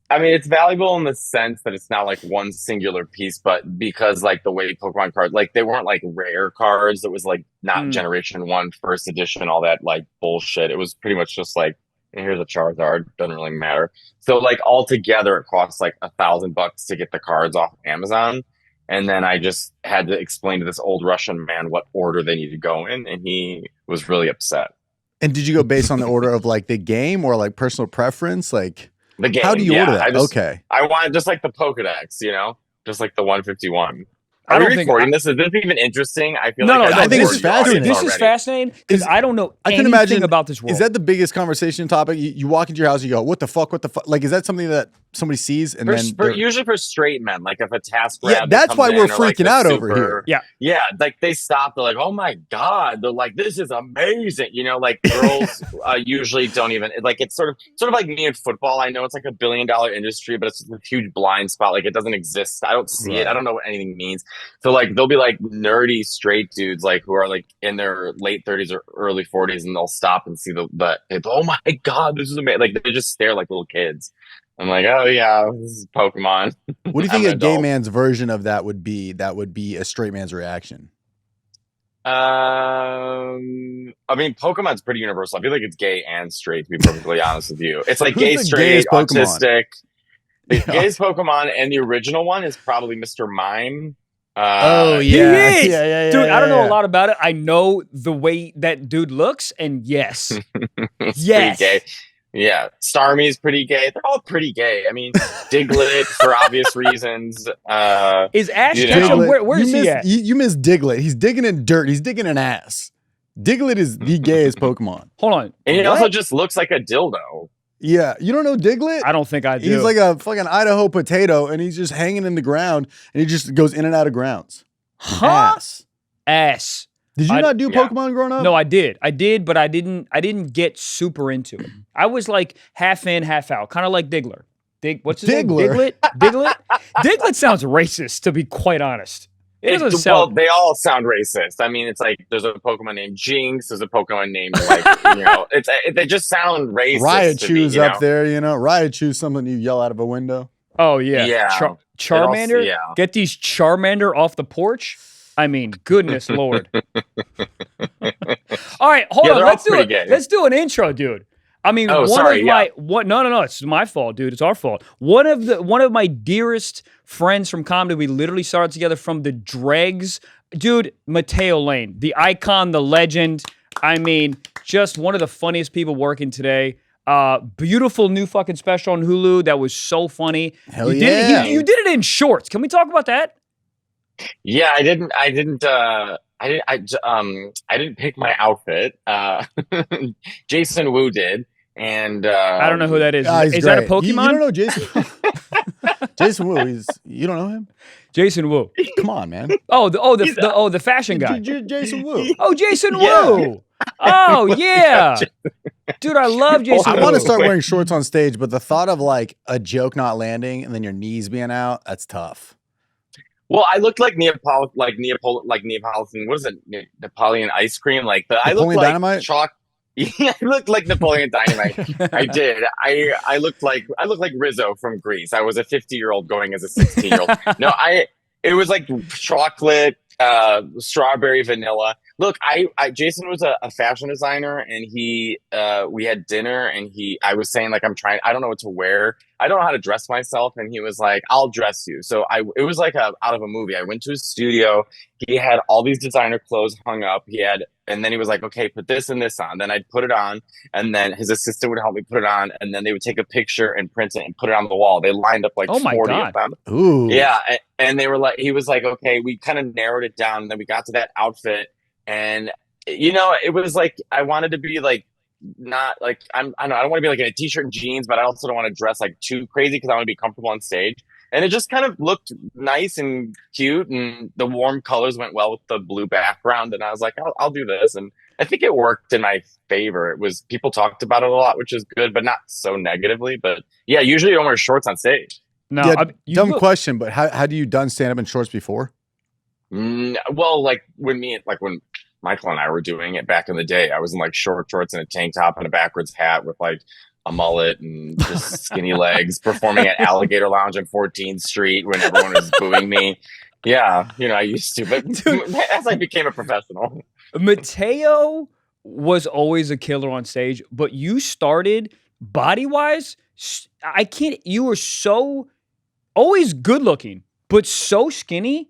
valuable in the sense that it's not like one singular piece, but because like the way Pokemon cards, like they weren't like rare cards. It was like not Generation 1, first edition, all that like bullshit. It was pretty much just like, here's a Charizard, doesn't really matter. So like altogether it costs like $1,000 to get the cards off Amazon. And then I just had to explain to this old Russian man what order they need to go in, and he was really upset. And did you go based on the order of like the game or like personal preference? Like the game. How do you order that? I wanted just like the Pokedex, just like the 151. I don't think this is even interesting. I feel I think it's fascinating. This is fascinating because I don't know anything about this world. Is that the biggest conversation topic? You walk into your house, you go, "What the fuck? What the fuck?" Like, is that something that somebody sees and usually for straight men, like if a task grab, yeah, that's why we're freaking out over here. Yeah, like they stop. They're like, "Oh my god!" They're like, "This is amazing." Like girls usually don't even like. It's sort of like me in football. I know it's like $1 billion industry, but it's a huge blind spot. Like it doesn't exist. I don't see it. I don't know what anything means. So like they'll be like nerdy straight dudes like who are like in their late 30s or early 40s, and they'll stop and see the oh my god, this is amazing. Like they just stare like little kids. I'm like, oh yeah, this is Pokemon. What do you think a gay man's version of that would be? That would be a straight man's reaction. I mean, Pokemon's pretty universal. I feel like it's gay and straight, to be perfectly honest with you. It's like gay, straight, autistic. The gayest Pokemon, and the original one is probably Mr. Mime. Yeah. He is. Yeah, dude, I don't know a lot about it. I know the way that dude looks, and yes. Yes. Pretty gay. Yeah. Starmie's pretty gay. They're all pretty gay. I mean, Diglett for obvious reasons. Is Ash Ketchum, where is he at? You miss Diglett. He's digging in dirt. He's digging in ass. Diglett is the gayest Pokemon. Hold on. And he also just looks like a dildo. Yeah, you don't know Diglett? I don't think I do. He's like a fucking Idaho potato, and he's just hanging in the ground, and he just goes in and out of grounds. Ass. Did you not do Pokemon growing up? No, I did, but I didn't get super into it. I was like half in, half out, kind of like Diggler. What's his name? Diglett? Diglett sounds racist, to be quite honest. Well, they all sound racist. I mean, it's like there's a Pokemon named Jinx. There's a Pokemon named they just sound racist. Raichu's up there, Raichu's something you yell out of a window. Oh yeah. Charmander. Get these Charmander off the porch. I mean, goodness Lord. All right, hold on. Let's do it. Let's do an intro, dude. I mean, no, it's my fault, dude. It's our fault. One of my dearest friends from comedy, we literally started together from the dregs. Dude, Matteo Lane, the icon, the legend. I mean, just one of the funniest people working today. Beautiful new fucking special on Hulu that was so funny. Hell yeah. You did it in shorts. Can we talk about that? Yeah, I didn't I didn't pick my outfit. Jason Wu did, and I don't know who that is. Is that a Pokemon? You don't know Jason? Jason Wu. You don't know him? Jason Wu. Come on, man. The fashion guy. Jason Wu. Oh, Jason Wu. Oh yeah, dude, I love Jason Wu. I want to start wearing shorts on stage, but the thought of like a joke not landing and then your knees being out—that's tough. Well, I looked like Neapolitan. What is it? Napoleon ice cream. I looked like Dynamite? chalk. Yeah, I looked like Napoleon Dynamite. I did. I looked like Rizzo from Greece. I was a 50-year-old going as a 16-year-old. No, it was like chocolate, strawberry, vanilla. Look, Jason was a fashion designer, and we had dinner, and I was saying like I don't know what to wear. I don't know how to dress myself, and he was like, I'll dress you. So it was like out of a movie. I went to his studio. He had all these designer clothes hung up. And then he was like, okay, put this and this on. Then I'd put it on, and then his assistant would help me put it on, and then they would take a picture and print it and put it on the wall. They lined up like 40 of them. Ooh. Yeah, and they were like, he was like, okay, we kind of narrowed it down, and then we got to that outfit, and it was like I wanted to be like not like I don't want to be like in a t-shirt and jeans, but I also don't want to dress like too crazy because I want to be comfortable on stage. And it just kind of looked nice and cute, and the warm colors went well with the blue background. And I was like, I'll do this, and I think it worked in my favor. People talked about it a lot, which is good, but not so negatively. But yeah, usually you don't wear shorts on stage. No, yeah, question, but have you done stand up in shorts before? Well, when Michael and I were doing it back in the day, I was in like shorts and a tank top and a backwards hat with like a mullet and just skinny legs, performing at Alligator Lounge on 14th Street when everyone was booing me. Yeah, I used to, but as I became a professional. Matteo was always a killer on stage, but you started body-wise. You were so always good looking, but so skinny.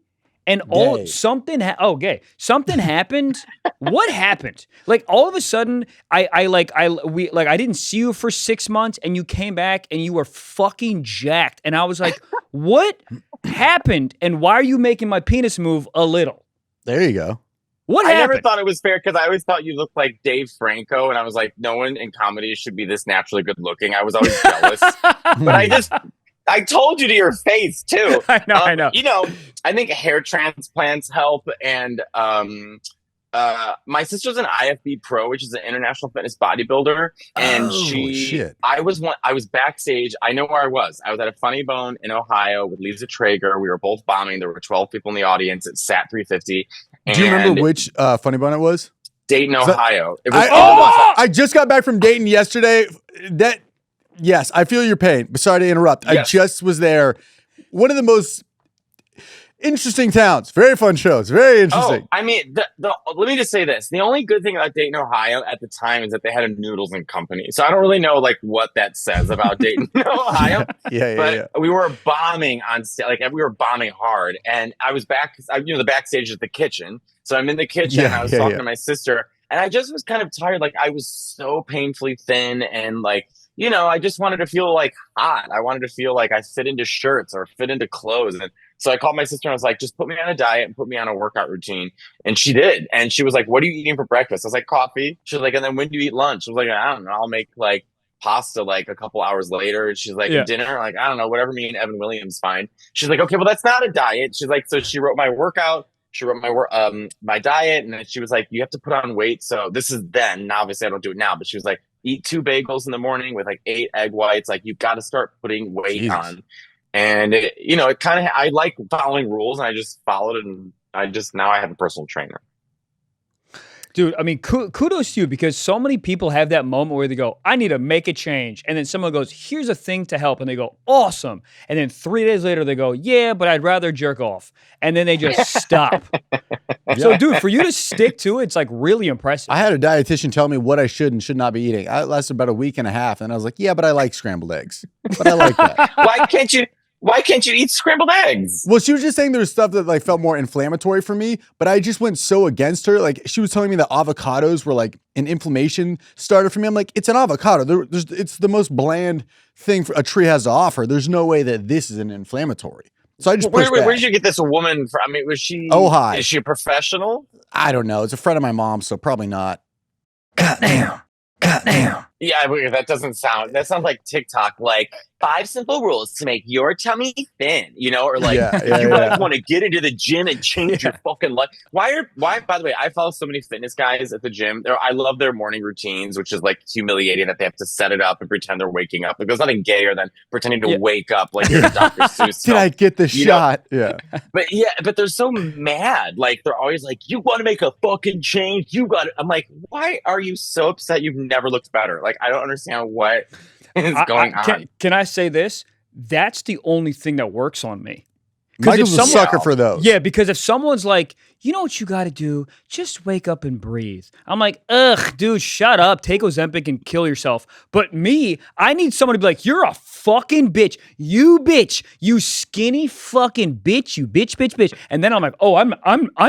And something happened. What happened? Like all of a sudden, I didn't see you for 6 months, and you came back and you were fucking jacked. And I was like, what happened? And why are you making my penis move a little? There you go. What happened? happened? I never thought it was fair because I always thought you looked like Dave Franco, and I was like, no one in comedy should be this naturally good looking. I was always jealous, but I told you to your face too. I know. I think hair transplants help, and my sister's an IFB pro, which is an international fitness bodybuilder, and I was backstage. I know where I was. I was at a Funny Bone in Ohio with Lisa Traeger. We were both bombing. There were 12 people in the audience. It sat 350. Do you remember which Funny Bone it was? Dayton, Ohio. I just got back from Dayton yesterday. Yes, I feel your pain. Sorry to interrupt. Yes. I just was there. One of the most interesting towns. Very fun shows. Very interesting. Oh, I mean, let me just say this. The only good thing about Dayton, Ohio at the time is that they had a Noodles and Company. So I don't really know what that says about Dayton, Ohio. But we were bombing on stage. We were bombing hard. And I was the backstage is the kitchen. So I'm in the kitchen. And I was talking to my sister. And I just was kind of tired. I was so painfully thin and I just wanted to feel hot. I wanted to feel like I fit into shirts or fit into clothes. And so I called my sister and I was like, just put me on a diet and put me on a workout routine. And she did. And she was like, what are you eating for breakfast? I was like, coffee. She was like, and then when do you eat lunch? I was like, I don't know. I'll make pasta a couple hours later. And she's like, dinner? I don't know, whatever me and Evan Williams find. She's like, okay, well, that's not a diet. She's like, so she wrote my workout. She wrote my diet. And then she was like, you have to put on weight. So this is then. Now, obviously, I don't do it now. But she was like, eat 2 bagels in the morning with 8 egg whites. You've got to start putting weight on. And it kind of, I like following rules, and I just followed it, and now I have a personal trainer. Dude, I mean, kudos to you, because so many people have that moment where they go, I need to make a change. And then someone goes, here's a thing to help. And they go, awesome. And then 3 days later, they go, yeah, but I'd rather jerk off. And then they just stop. So, dude, for you to stick to it, it's really impressive. I had a dietitian tell me what I should and should not be eating. I lasted about a week and a half. And I was like, yeah, but I like scrambled eggs. But I like that. Why can't you eat scrambled eggs? Well, she was just saying there was stuff that felt more inflammatory for me, but I just went so against her. She was telling me that avocados were an inflammation starter for me. I'm like, it's an avocado. It's the most bland thing a tree has to offer. There's no way that this is an inflammatory. So I just pushed back. Where did you get this woman from? I mean, was she? Ojai. Is she a professional? I don't know. It's a friend of my mom, so probably not. Goddamn. Yeah, that sounds like TikTok, like 5 simple rules to make your tummy thin, or like you might want to get into the gym and change your fucking life. Why, by the way, I follow so many fitness guys at the gym. I love their morning routines, which is like humiliating that they have to set it up and pretend they're waking up. Like, there's nothing gayer than pretending to wake up like you're Dr. Seuss. Did I get the shot? Yeah. But they're so mad. Like, they're always like, you want to make a fucking change? I'm like, why are you so upset you've never looked better? Like, I don't understand what is going on. Can I say this? That's the only thing that works on me. Michael's a sucker for those. Yeah, because if someone's like, you know what you got to do? Just wake up and breathe. I'm like, ugh, dude, shut up. Take Ozempic and kill yourself. But me, I need someone to be like, you're a fucking bitch. You bitch. You skinny fucking bitch. You bitch. And then I'm like, oh, I'm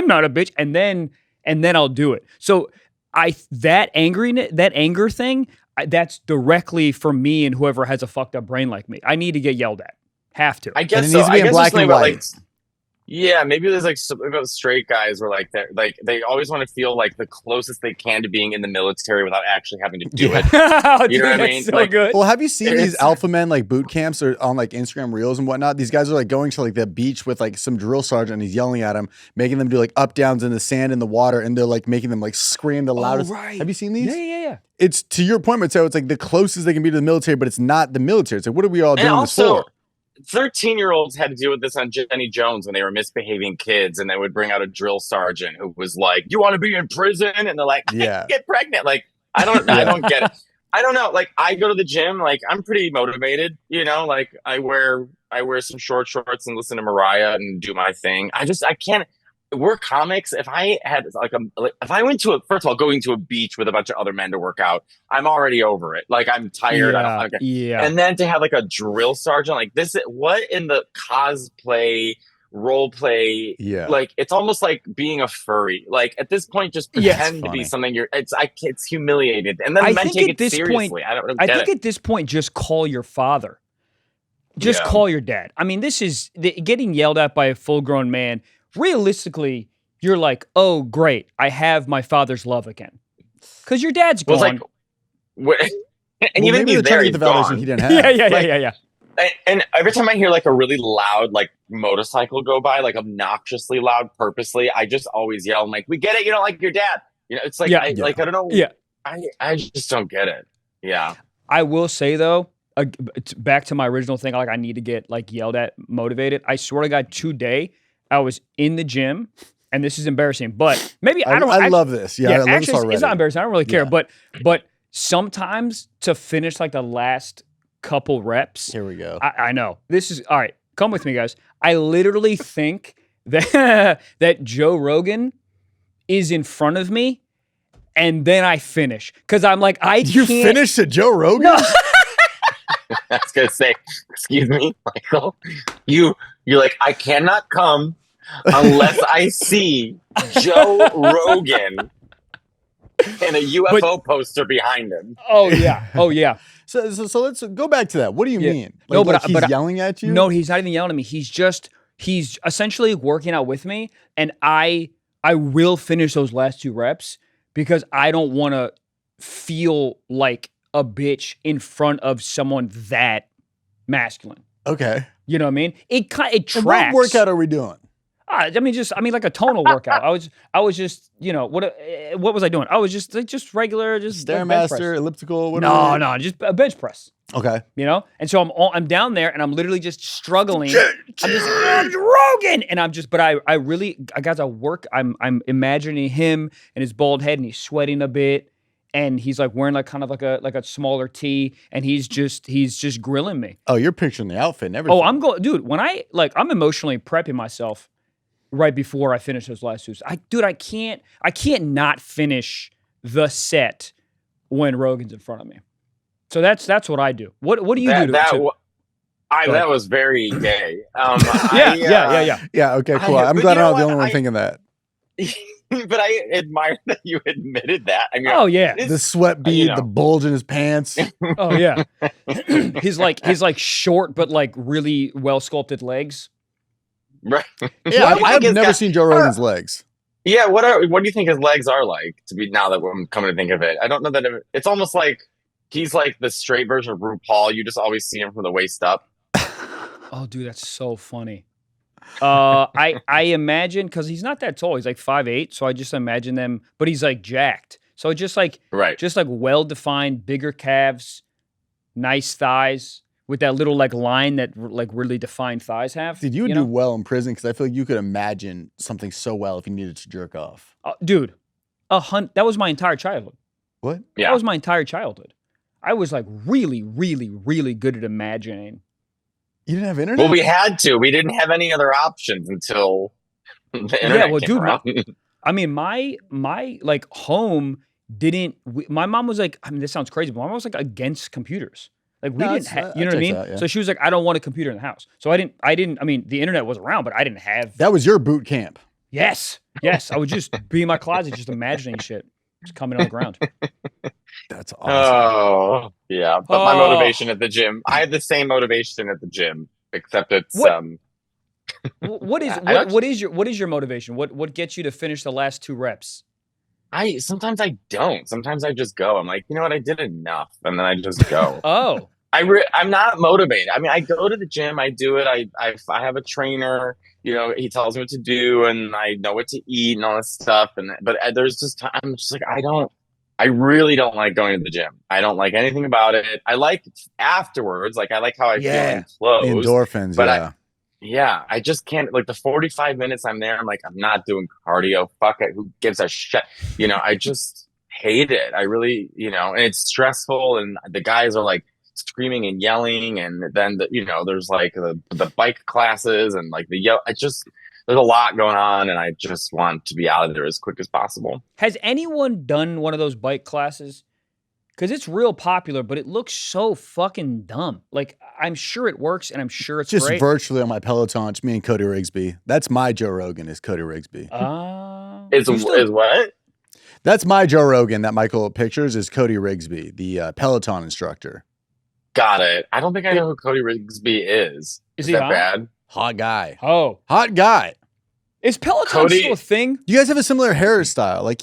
not a bitch. And then I'll do it. So that anger thing, that's directly for me and whoever has a fucked up brain like me. I need to get yelled at. Have to. I guess and it needs to be in black and white. Yeah, maybe there's like about straight guys where like they always want to feel like the closest they can to being in the military without actually having to do it. You know what I mean? So good. Well, have you seen these alpha men like boot camps or on like Instagram reels and whatnot? These guys are like going to like the beach with like some drill sergeant and he's yelling at them, making them do like up downs in the sand in the water, and they're like making them like scream the loudest. Right. Have you seen these? Yeah. It's to your point, Matteo. It's like the closest they can be to the military, but it's not the military. It's like, what are we all doing this for? 13-year-olds had to deal with this on Jenny Jones when they were misbehaving kids, and they would bring out a drill sergeant who was like, "You want to be in prison?" And they're like, "Get pregnant." Like, I don't get it. I don't know. Like, I go to the gym. Like, I'm pretty motivated. Like, I wear some short shorts and listen to Mariah and do my thing. I can't. We're comics. If I had if I went to first of all, going to a beach with a bunch of other men to work out, I'm already over it. Like, I'm tired. Yeah. And then to have like a drill sergeant like this, what in the cosplay role play? Yeah. Like, it's almost like being a furry. Like, at this point, just pretend to be something it's humiliated. And then the men take it seriously. I think at this point, just call your father. Just call your dad. I mean, this is getting yelled at by a full grown man. Realistically, you're like, oh, great, I have my father's love again. Because your dad's gone. And even maybe there, he's the validation he didn't have. Yeah. And every time I hear like a really loud like motorcycle go by, like obnoxiously loud, purposely, I just always yell. I'm like, "We get it, you don't like your dad." It's like, I don't know. Yeah, I just don't get it. Yeah. I will say though, back to my original thing, like I need to get like yelled at, motivated. I swear to God, today I was in the gym, and this is embarrassing, but maybe I don't. I love this. Yeah, I love actually, this already. It's not embarrassing. I don't really care, but sometimes to finish like the last couple reps. Here we go. I know this is all right. Come with me, guys. I literally think that Joe Rogan is in front of me, and then I finish because I'm like, You finished at Joe Rogan? No. I was gonna say, excuse me, Michael. You're like, I cannot come unless I see Joe Rogan and a UFO poster behind him. Oh yeah. So let's go back to that. What do you mean? He's yelling at you? No, he's not even yelling at me. He's essentially working out with me, and I will finish those last 2 reps because I don't want to feel like a bitch in front of someone that masculine. Okay. You know what I mean? It tracks. What workout are we doing? I mean, like a tonal workout. I was just, what was I doing? I was just regular, just Stairmaster, elliptical. No, just a bench press. Okay. And so I'm down there and I'm literally just struggling. I'm just Rogan, and I'm imagining him and his bald head, and he's sweating a bit, and he's like wearing like kind of like a smaller tee, and he's just grilling me. Oh, you're picturing the outfit and everything. Oh, dude. When I'm emotionally prepping myself right before I finish those last 2. I can't not finish the set when Rogan's in front of me. So that's what I do. What do you do? That was very gay. Yeah. Okay, cool. I'm glad I'm not the only one thinking that. But I admire that you admitted that. I mean, oh yeah, the sweat bead, the bulge in his pants. Oh yeah, he's like short but like really well sculpted legs. Right. Yeah, I've never seen Joe Rogan's legs. Yeah, what do you think his legs are like? To be now that I'm coming to think of it, I don't know that it's almost like he's like the straight version of RuPaul. You just always see him from the waist up. Oh, dude, that's so funny. I imagine because he's not that tall. He's like 5'8", so I just imagine them. But he's like jacked, so just like well defined, bigger calves, nice thighs with that little like line that like really defined thighs have. Dude, you would do well in prison because I feel like you could imagine something so well if you needed to jerk off. Dude, that was my entire childhood. What? Yeah, that was my entire childhood. I was like really, really, really good at imagining. You didn't have internet? Well, we had to. We didn't have any other options until the internet came around. I mean, my like home didn't. My mom was like, I mean, this sounds crazy, but my mom was like against computers. Like we didn't have, you know what I mean? Out, yeah. So she was like, I don't want a computer in the house. So I didn't. I mean, the internet was around, but I didn't have. That was your boot camp. Yes. I would just be in my closet, just imagining shit, just coming on the ground. That's awesome. Oh yeah, but my motivation at the gym. I had the same motivation at the gym, except it's What is your motivation? What gets you to finish the last 2 reps? Sometimes I don't. Sometimes I just go. I'm like, you know what? I did enough, and then I just go. Oh, I'm not motivated. I mean, I go to the gym. I do it. I have a trainer. You know, he tells me what to do, and I know what to eat and all this stuff. But there's just time. I'm just like, I really don't like going to the gym. I don't like anything about it. I like afterwards. Like I like how I feel enclosed. Endorphins. But I just can't, like the 45 minutes I'm there, I'm like, I'm not doing cardio. Fuck it. Who gives a shit? You know, I just hate it. I really, you know, and it's stressful and the guys are like screaming and yelling. And then, there's like the bike classes and like there's a lot going on and I just want to be out of there as quick as possible. Has anyone done one of those bike classes? Because it's real popular, but it looks so fucking dumb. Like, I'm sure it works, and I'm sure it's just great. Virtually on my Peloton, it's me and Cody Rigsby. That's my Joe Rogan, is Cody Rigsby. Is what? That's my Joe Rogan that Michael pictures is Cody Rigsby, the Peloton instructor. Got it. I don't think I know who Cody Rigsby is. Is he that bad? Hot guy. Oh. Hot guy. Is Peloton still a thing? You guys have a similar hairstyle. Like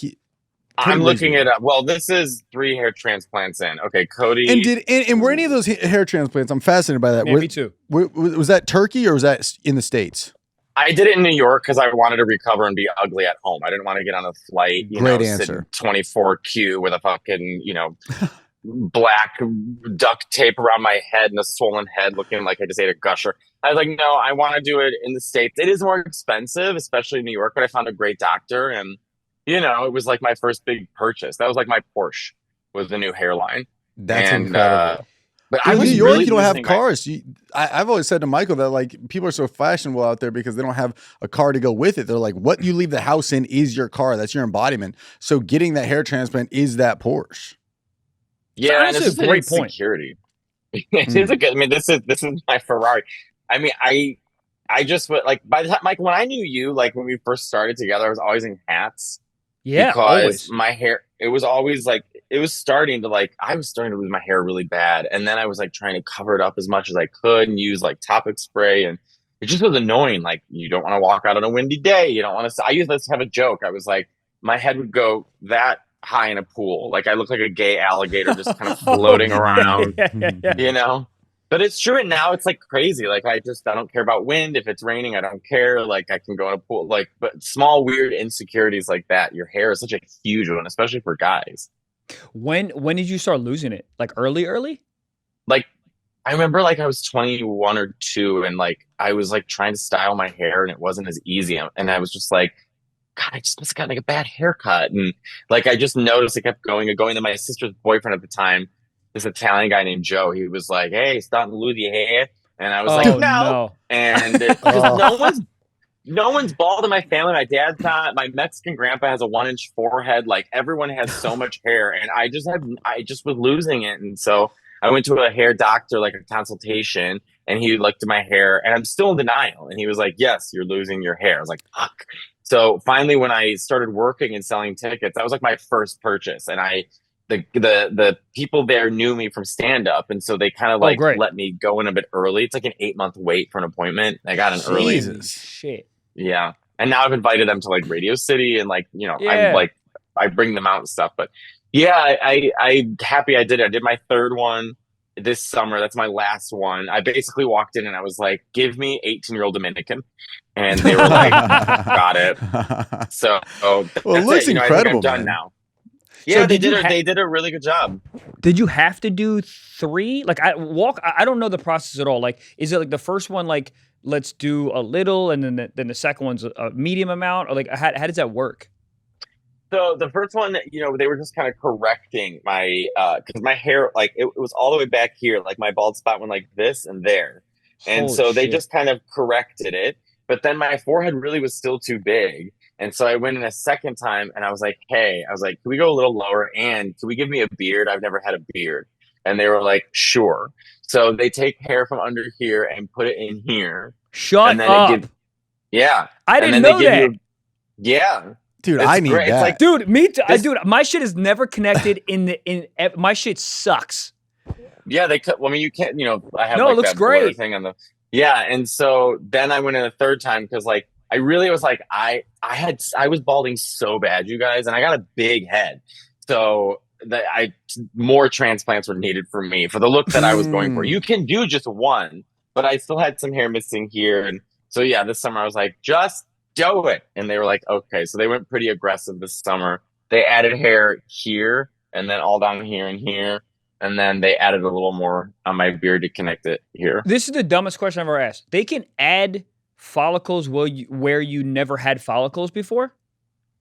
I'm looking it up. Well, this is 3 hair transplants in. Okay, Cody. And were any of those hair transplants? I'm fascinated by that. Yeah, me too. Was that Turkey or was that in the States? I did it in New York because I wanted to recover and be ugly at home. I didn't want to get on a flight, Great answer. 24Q with a fucking, black duct tape around my head and a swollen head looking like I just ate a gusher. I was like, no, I want to do it in the States. It is more expensive, especially in New York, but I found a great doctor and it was like my first big purchase. That was like my Porsche was the new hairline. That's incredible. But in New York, you don't have cars. I've always said to Michael that like people are so fashionable out there because they don't have a car to go with it. They're like, what you leave the house in is your car. That's your embodiment. So getting that hair transplant is that Porsche. Yeah, and it's a great point. Security. It is a good. I mean, this is my Ferrari. I mean, I just like by the time, like when I knew you, like when we first started together, I was always in hats. Yeah, because always. My hair, it was always like, I was starting to lose my hair really bad. And then I was like trying to cover it up as much as I could and use like topic spray. And it just was annoying. Like you don't want to walk out on a windy day. You don't want to, I used to have a joke. I was like, my head would go that high in a pool. Like I look like a gay alligator just kind of floating around, But it's true. And now it's like crazy. Like I don't care about wind. If it's raining, I don't care. Like I can go in a pool. Like, but small weird insecurities like that. Your hair is such a huge one, especially for guys. When did you start losing it? Like early? Like I remember like I was 21 or 2 and like I was like trying to style my hair and it wasn't as easy. And I was just like, God, I just must have gotten like a bad haircut. And like I just noticed it kept going and going. Then my sister's boyfriend at the time, this Italian guy named Joe, he was like, hey, starting to lose your hair. And I was like, no. And no one's bald in my family. My dad's not. My Mexican grandpa has a 1-inch forehead. Like everyone has so much hair. And I just was losing it. And so I went to a hair doctor, like a consultation, and he looked at my hair and I'm still in denial. And he was like, yes, you're losing your hair. I was like, fuck. So finally, when I started working and selling tickets, that was like my first purchase. And I the people there knew me from stand up, and so they kind of like great. let me go in a bit early. It's like an 8-month wait for an appointment. I got in early. Shit. Yeah, and now I've invited them to like Radio City, and like I'm like I bring them out and stuff. But yeah, I'm happy I did it. I did my third one this summer. That's my last one. I basically walked in and I was like, "Give me 18-year-old Dominican," and they were like, "Got it." So well, it looks incredible. I think I'm done now. Yeah, so they did a really good job. Did you have to do 3? Like I don't know the process at all. Like, is it like the first one, like let's do a little, and then the second one's a medium amount, or like how does that work? So the first one, they were just kind of correcting my because my hair, like it was all the way back here, like my bald spot went like this and there, and so they just kind of corrected it. But then my forehead really was still too big. And so I went in a second time and I was like, can we go a little lower? And can we give me a beard? I've never had a beard. And they were like, sure. So they take hair from under here and put it in here. Shut up. Yeah. I didn't know that. Yeah. Dude, I need that. It's like, dude, me too. Dude, my shit is never connected my shit sucks. Yeah, they cut. Well, I mean, you can't, I have it looks that great thing on the, yeah. And so then I went in a third time because like, I really was like, I was balding so bad, you guys, and I got a big head. So more transplants were needed for me for the look that I was going for. You can do just one, but I still had some hair missing here. And so, yeah, this summer I was like, just do it. And they were like, okay. So they went pretty aggressive this summer. They added hair here and then all down here and here. And then they added a little more on my beard to connect it here. This is the dumbest question I've ever asked. They can add follicles where you never had follicles before?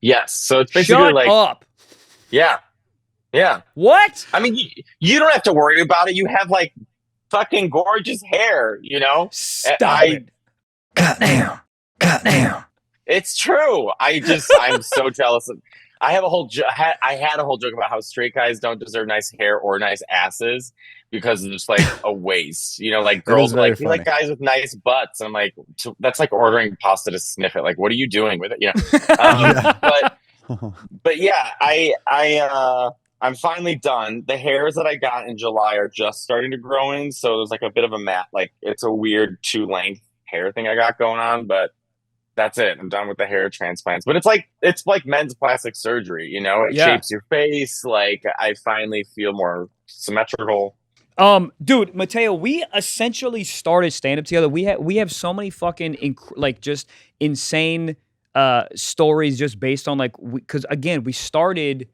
Yes. So it's basically Shut up. Yeah. Yeah. What? I mean, you don't have to worry about it. You have like fucking gorgeous hair, Stop it. Goddamn. It's true. I'm so jealous of. I have a whole. I had a whole joke about how straight guys don't deserve nice hair or nice asses because it's just like a waste. Like girls are like, we like guys with nice butts. I'm like, that's like ordering pasta to sniff it. Like, what are you doing with it? But yeah, I'm finally done. The hairs that I got in July are just starting to grow in, so there's like a bit of a like it's a weird 2-length hair thing I got going on, but that's it. I'm done with the hair transplants. But it's like men's plastic surgery, It shapes your face. Like I finally feel more symmetrical. Dude, Matteo, we essentially started stand-up together. We have so many fucking just insane stories just based on because again, we started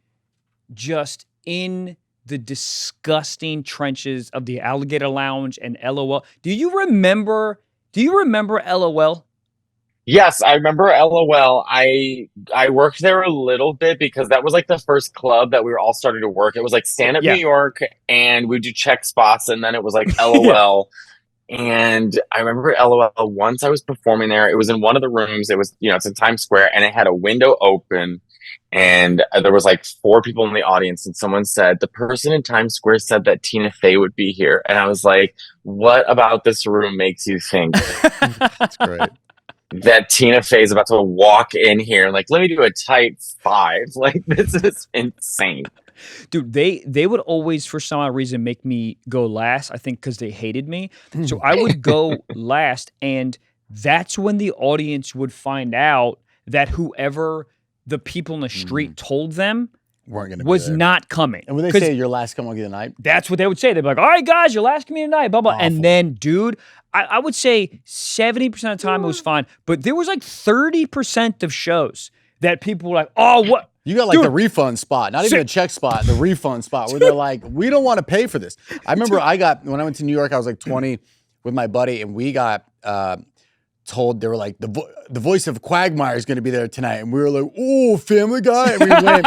just in the disgusting trenches of the Alligator Lounge and LOL. Do you remember LOL? Yes, I remember LOL. I worked there a little bit because that was like the first club that we were all starting to work. It was like Stand Up New York, and we'd do check spots, and then it was like LOL. And I remember LOL once I was performing there. It was in one of the rooms. It was, it's in Times Square, and it had a window open, and there was like 4 people in the audience, and someone said, the person in Times Square said that Tina Fey would be here. And I was like, what about this room makes you think That's great. that Tina Fey is about to walk in here and like, let me do a tight 5? Like, this is insane. Dude, they would always, for some odd reason, make me go last, I think because they hated me. So I would go last, and that's when the audience would find out that whoever the people in the street told them was not coming. And when they say your last comedy of the night? That's what they would say. They'd be like, all right, guys, your last comedy of the night, blah, blah. Awful. And then, dude, I would say 70% of the time it was fine, but there was like 30% of shows that people were like, oh, what? You got like the refund spot, not even a check spot, the refund spot where they're like, we don't want to pay for this. I remember when I went to New York, I was like 20 with my buddy, and we got told, they were like, the voice of Quagmire is going to be there tonight. And we were like, oh, Family Guy. And we went,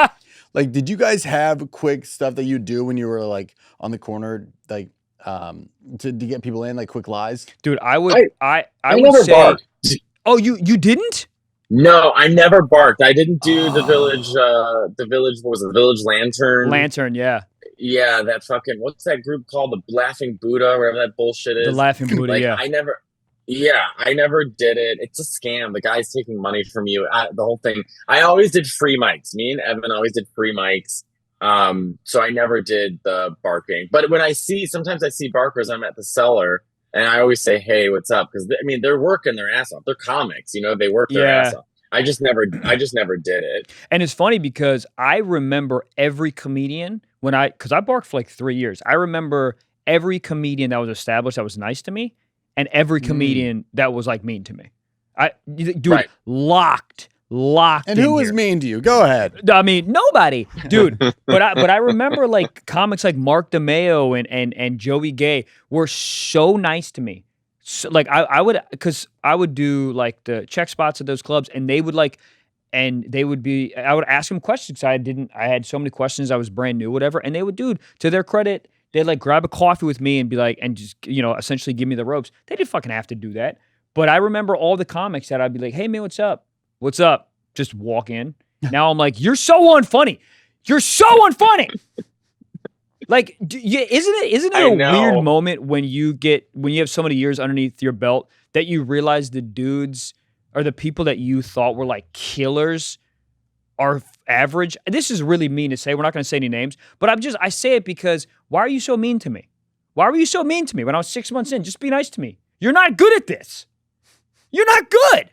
like, did you guys have quick stuff that you do when you were like on the corner, like to get people in, like quick lies? Dude, I would never say, barked. Oh, you didn't? No, I never barked. I didn't do the village. What was it? The Village Lantern. Lantern, yeah. Yeah, that fucking, what's that group called? The Laughing Buddha, whatever that bullshit is. The Laughing Buddha, yeah. I never did it. It's a scam. The guy's taking money from you. The whole thing. I always did free mics. Me and Evan always did free mics. So I never did the barking. But when sometimes I see barkers, I'm at the cellar and I always say, "Hey, what's up?" Because I mean, they're working their ass off. They're comics, they work their ass off. I just never did it. And it's funny because I remember every comedian because I barked for like 3 years. I remember every comedian that was established that was nice to me, and every comedian that was like mean to me. Dude, Right. locked. And who was mean to you? Go ahead. I mean, nobody, dude. But I remember like comics like Mark DeMeo and Joey Gay were so nice to me. So, like I would do like the check spots at those clubs, and they would like, and they would be. I would ask them questions because I had so many questions. I was brand new, whatever, and they would, dude. To their credit, they'd like grab a coffee with me and be like, and just essentially give me the ropes. They didn't fucking have to do that. But I remember all the comics that I'd be like, "Hey man, what's up? What's up?" Just walk in. Now I'm like, "You're so unfunny. You're so unfunny." Like, isn't it a weird moment when you have so many years underneath your belt that you realize the dudes or the people that you thought were like killers are average? This is really mean to say. We're not going to say any names, but I say it because why are you so mean to me? Why were you so mean to me when I was 6 months in? Just be nice to me. You're not good at this. You're not good.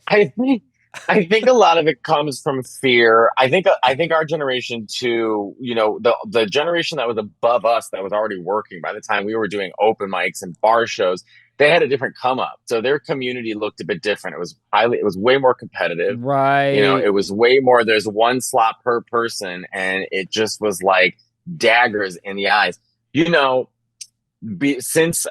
I think a lot of it comes from fear. I think our generation too, the generation that was above us that was already working by the time we were doing open mics and bar shows, they had a different come up. So their community looked a bit different. It was way more competitive. Right. It was way more, there's one slot per person and it just was like daggers in the eyes. Since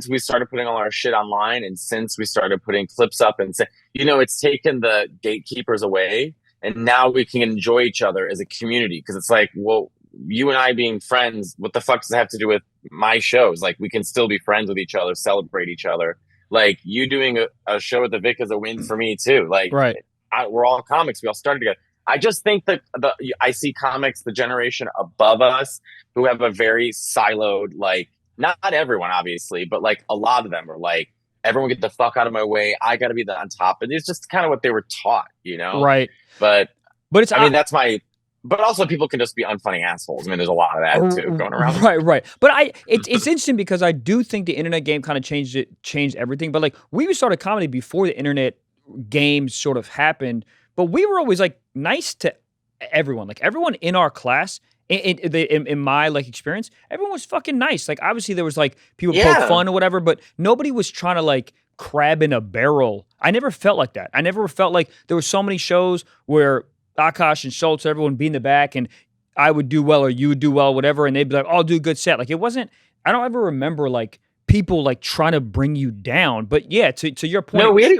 we started putting all our shit online and since we started putting clips up and it's taken the gatekeepers away and now we can enjoy each other as a community because it's like, well, you and I being friends, what the fuck does it have to do with my shows? Like we can still be friends with each other, celebrate each other. Like you doing a show at the Vic is a win for me too. Like right. We're all comics. We all started together. I just think that I see comics, the generation above us who have a very siloed, like, not everyone, obviously, but like a lot of them are like, everyone get the fuck out of my way. I got to be on top. And it's just kind of what they were taught, Right. But that's but also people can just be unfunny assholes. I mean, there's a lot of that too going around. Right. But it's interesting because I do think the internet game kind of changed everything. But like we started comedy before the internet game sort of happened, but we were always like nice to everyone. Like everyone in our class, in my like experience, everyone was fucking nice. Like obviously there was like people poke fun or whatever, but nobody was trying to like crab in a barrel. I never felt like that. I never felt like there were so many shows where Akash and Schultz, everyone be in the back and I would do well or you would do well, whatever, and they'd be like, "Oh, do a good set." Like it wasn't. I don't ever remember like people like trying to bring you down. But yeah, to your point, no, we had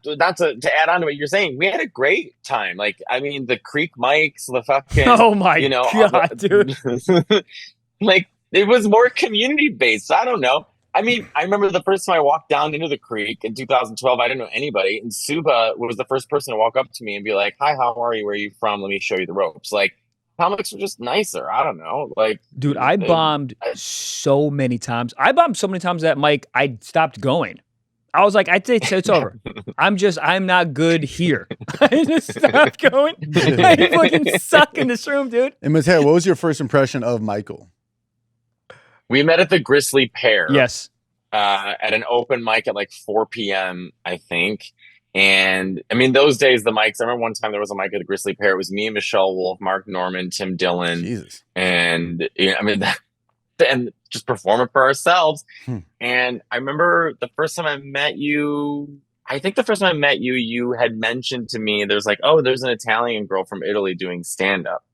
not to add on to what you're saying, we had a great time. Like, I mean, the Creek mics, the fucking, oh my god, dude, like it was more community based. I don't know. I mean, I remember the first time I walked down into the Creek in 2012. I didn't know anybody, and Suba was the first person to walk up to me and be like, "Hi, how are you? Where are you from? Let me show you the ropes." Like, comics were just nicer. I don't know. Like, dude, I bombed so many times. I bombed so many times that Mike, I stopped going. I was like, I think it's over. I'm not good here. I just stopped going. I fucking suck in this room, dude. And Matteo, what was your first impression of Michael? We met at the Grizzly Pear. Yes. At an open mic at like 4 p.m., I think. And I mean, those days, the mics, I remember one time there was a mic at the Grizzly Pear. It was me, Michelle Wolf, Mark Norman, Tim Dillon. Jesus. And I mean, and just performing for ourselves. And I remember the first time I met you, you had mentioned to me, there's like, "Oh, there's an Italian girl from Italy doing stand-up."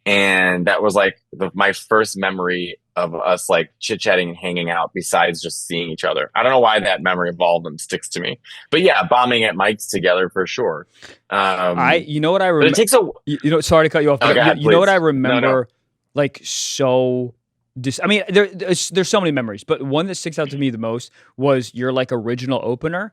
And that was like my first memory of us like chit-chatting and hanging out besides just seeing each other. I don't know why that memory evolved and sticks to me. But yeah, bombing at mics together for sure. You know what I remember? It takes a... sorry to cut you off. But ahead, you know what I remember? No. Like so... I mean, there's so many memories, but one that sticks out to me the most was your like original opener.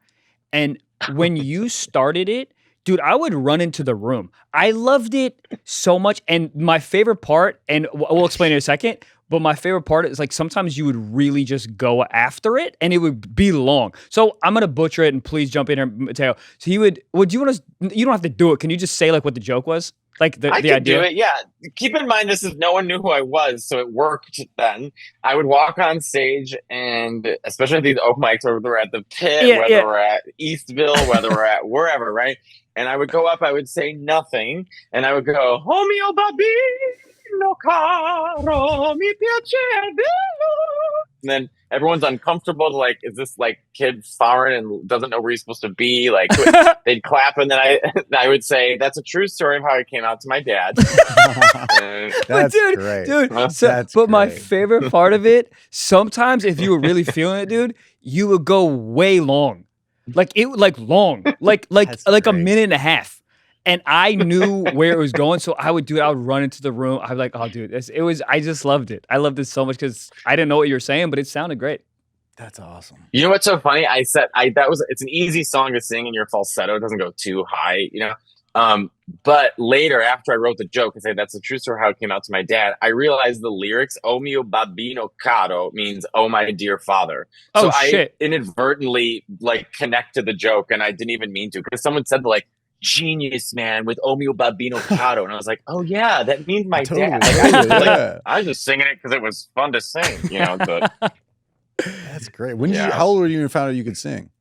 And when you started it, dude, I would run into the room. I loved it so much. And my favorite part, and we'll explain in a second, but my favorite part is like sometimes you would really just go after it and it would be long. So I'm going to butcher it and please jump in here, Matteo. So you don't have to do it. Can you just say like what the joke was? Like the I could idea. do it. Yeah. Keep in mind, no one knew who I was, so it worked then. I would walk on stage, and especially at these open mics, whether we're at the Pit, whether we're at Eastville, whether we're at wherever, right? And I would go up, I would say nothing, and I would go, "Oh mio bambino caro, mi piace." And then everyone's uncomfortable. Like, is this like kid foreign and doesn't know where he's supposed to be? Like, they'd clap, and then I would say, "That's a true story of how I came out to my dad." That's great, dude. But my favorite part of it, sometimes if you were really feeling it, dude, you would go way long, like long, like a minute and a half. And I knew where it was going, so I would do it. I would run into the room. I'd be like, "Oh, dude, it was." I just loved it. I loved it so much because I didn't know what you were saying, but it sounded great. That's awesome. You know what's so funny? It's an easy song to sing in your falsetto. It doesn't go too high, you know. But later, after I wrote the joke and said that's the true story how it came out to my dad, I realized the lyrics "O mio bambino caro" means "Oh my dear father." So I inadvertently like connected the joke, and I didn't even mean to, because someone said like, "Genius, man, with "O mio bambino caro," and I was like, "Oh yeah, that means my dad." Like, I was just singing it because it was fun to sing, you know. But that's great. How old were you when you found out you could sing?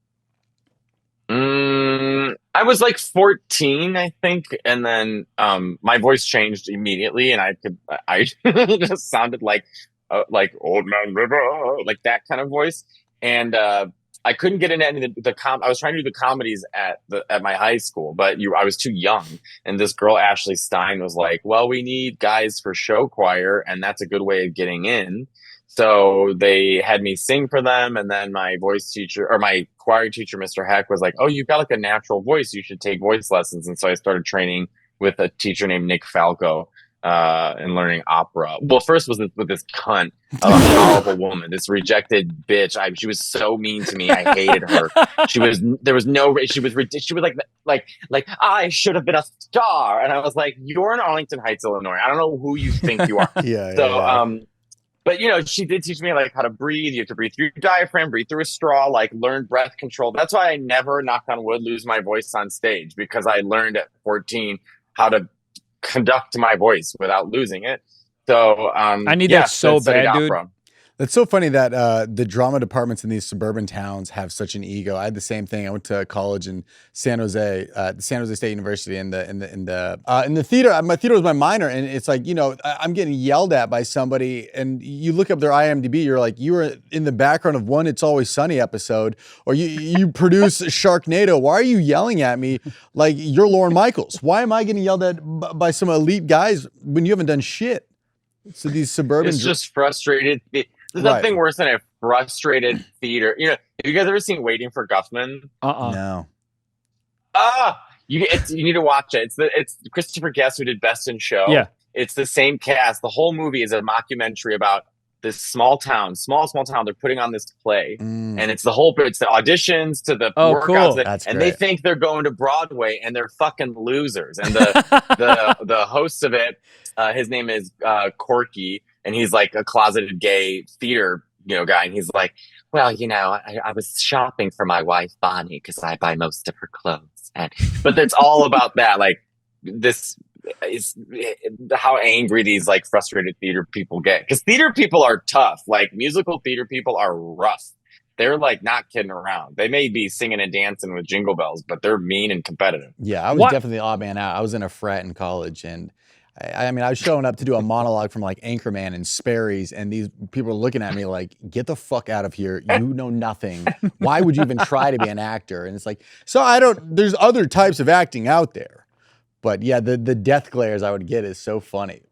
I was like 14, I think, and then my voice changed immediately, and I just sounded like Old Man River, like that kind of voice, and I couldn't get into any of I was trying to do the comedies at my high school, but I was too young. And this girl, Ashley Stein, was like, "Well, we need guys for show choir, and that's a good way of getting in." So they had me sing for them, and then my voice teacher, or my choir teacher, Mr. Heck, was like, "Oh, you've got like a natural voice. You should take voice lessons." And so I started training with a teacher named Nick Falco, and learning opera. Well, first was with this cunt, a horrible woman, this rejected bitch. She was so mean to me. I hated her. She was like, "I should have been a star," and I was like, "You're in Arlington Heights, Illinois. I don't know who you think you are." But you know, she did teach me like how to breathe. You have to breathe through your diaphragm, breathe through a straw, like learn breath control. That's why I never, knock on wood, lose my voice on stage, because I learned at 14 how to conduct my voice without losing it. So I need that so bad, dude. It's so funny that the drama departments in these suburban towns have such an ego. I had the same thing. I went to college in San Jose, the San Jose State University, in the theater. My theater was my minor, and it's like, you know, I'm getting yelled at by somebody, and you look up their IMDb, you're like, you were in the background of one It's Always Sunny episode, or you produce Sharknado. Why are you yelling at me like you're Lorne Michaels? Why am I getting yelled at by some elite guys when you haven't done shit? So these suburban, it's just frustrated. There's nothing worse than a frustrated theater. You know, have you guys ever seen Waiting for Guffman? No. You need to watch it. It's Christopher Guest who did Best in Show. Yeah. It's the same cast. The whole movie is a mockumentary about this small town. They're putting on this play, and it's the auditions to the workouts, cool. That's and great. they think they're going to Broadway, and they're fucking losers. And the host of it, his name is Corky, and he's like a closeted gay theater, you know, guy, and he's like, "Well, you know, I was shopping for my wife Bonnie because I buy most of her clothes," but it's all about that. Like, this is how angry these like frustrated theater people get, because theater people are tough. Like, musical theater people are rough. They're like not kidding around. They may be singing and dancing with Jingle Bells, but they're mean and competitive. Yeah, I was definitely the odd man out. I was in a frat in college, and I mean, I was showing up to do a monologue from like Anchorman and Sperry's, and these people are looking at me like, "Get the fuck out of here. You know nothing. Why would you even try to be an actor?" And it's like, there's other types of acting out there. But yeah, the death glares I would get is so funny.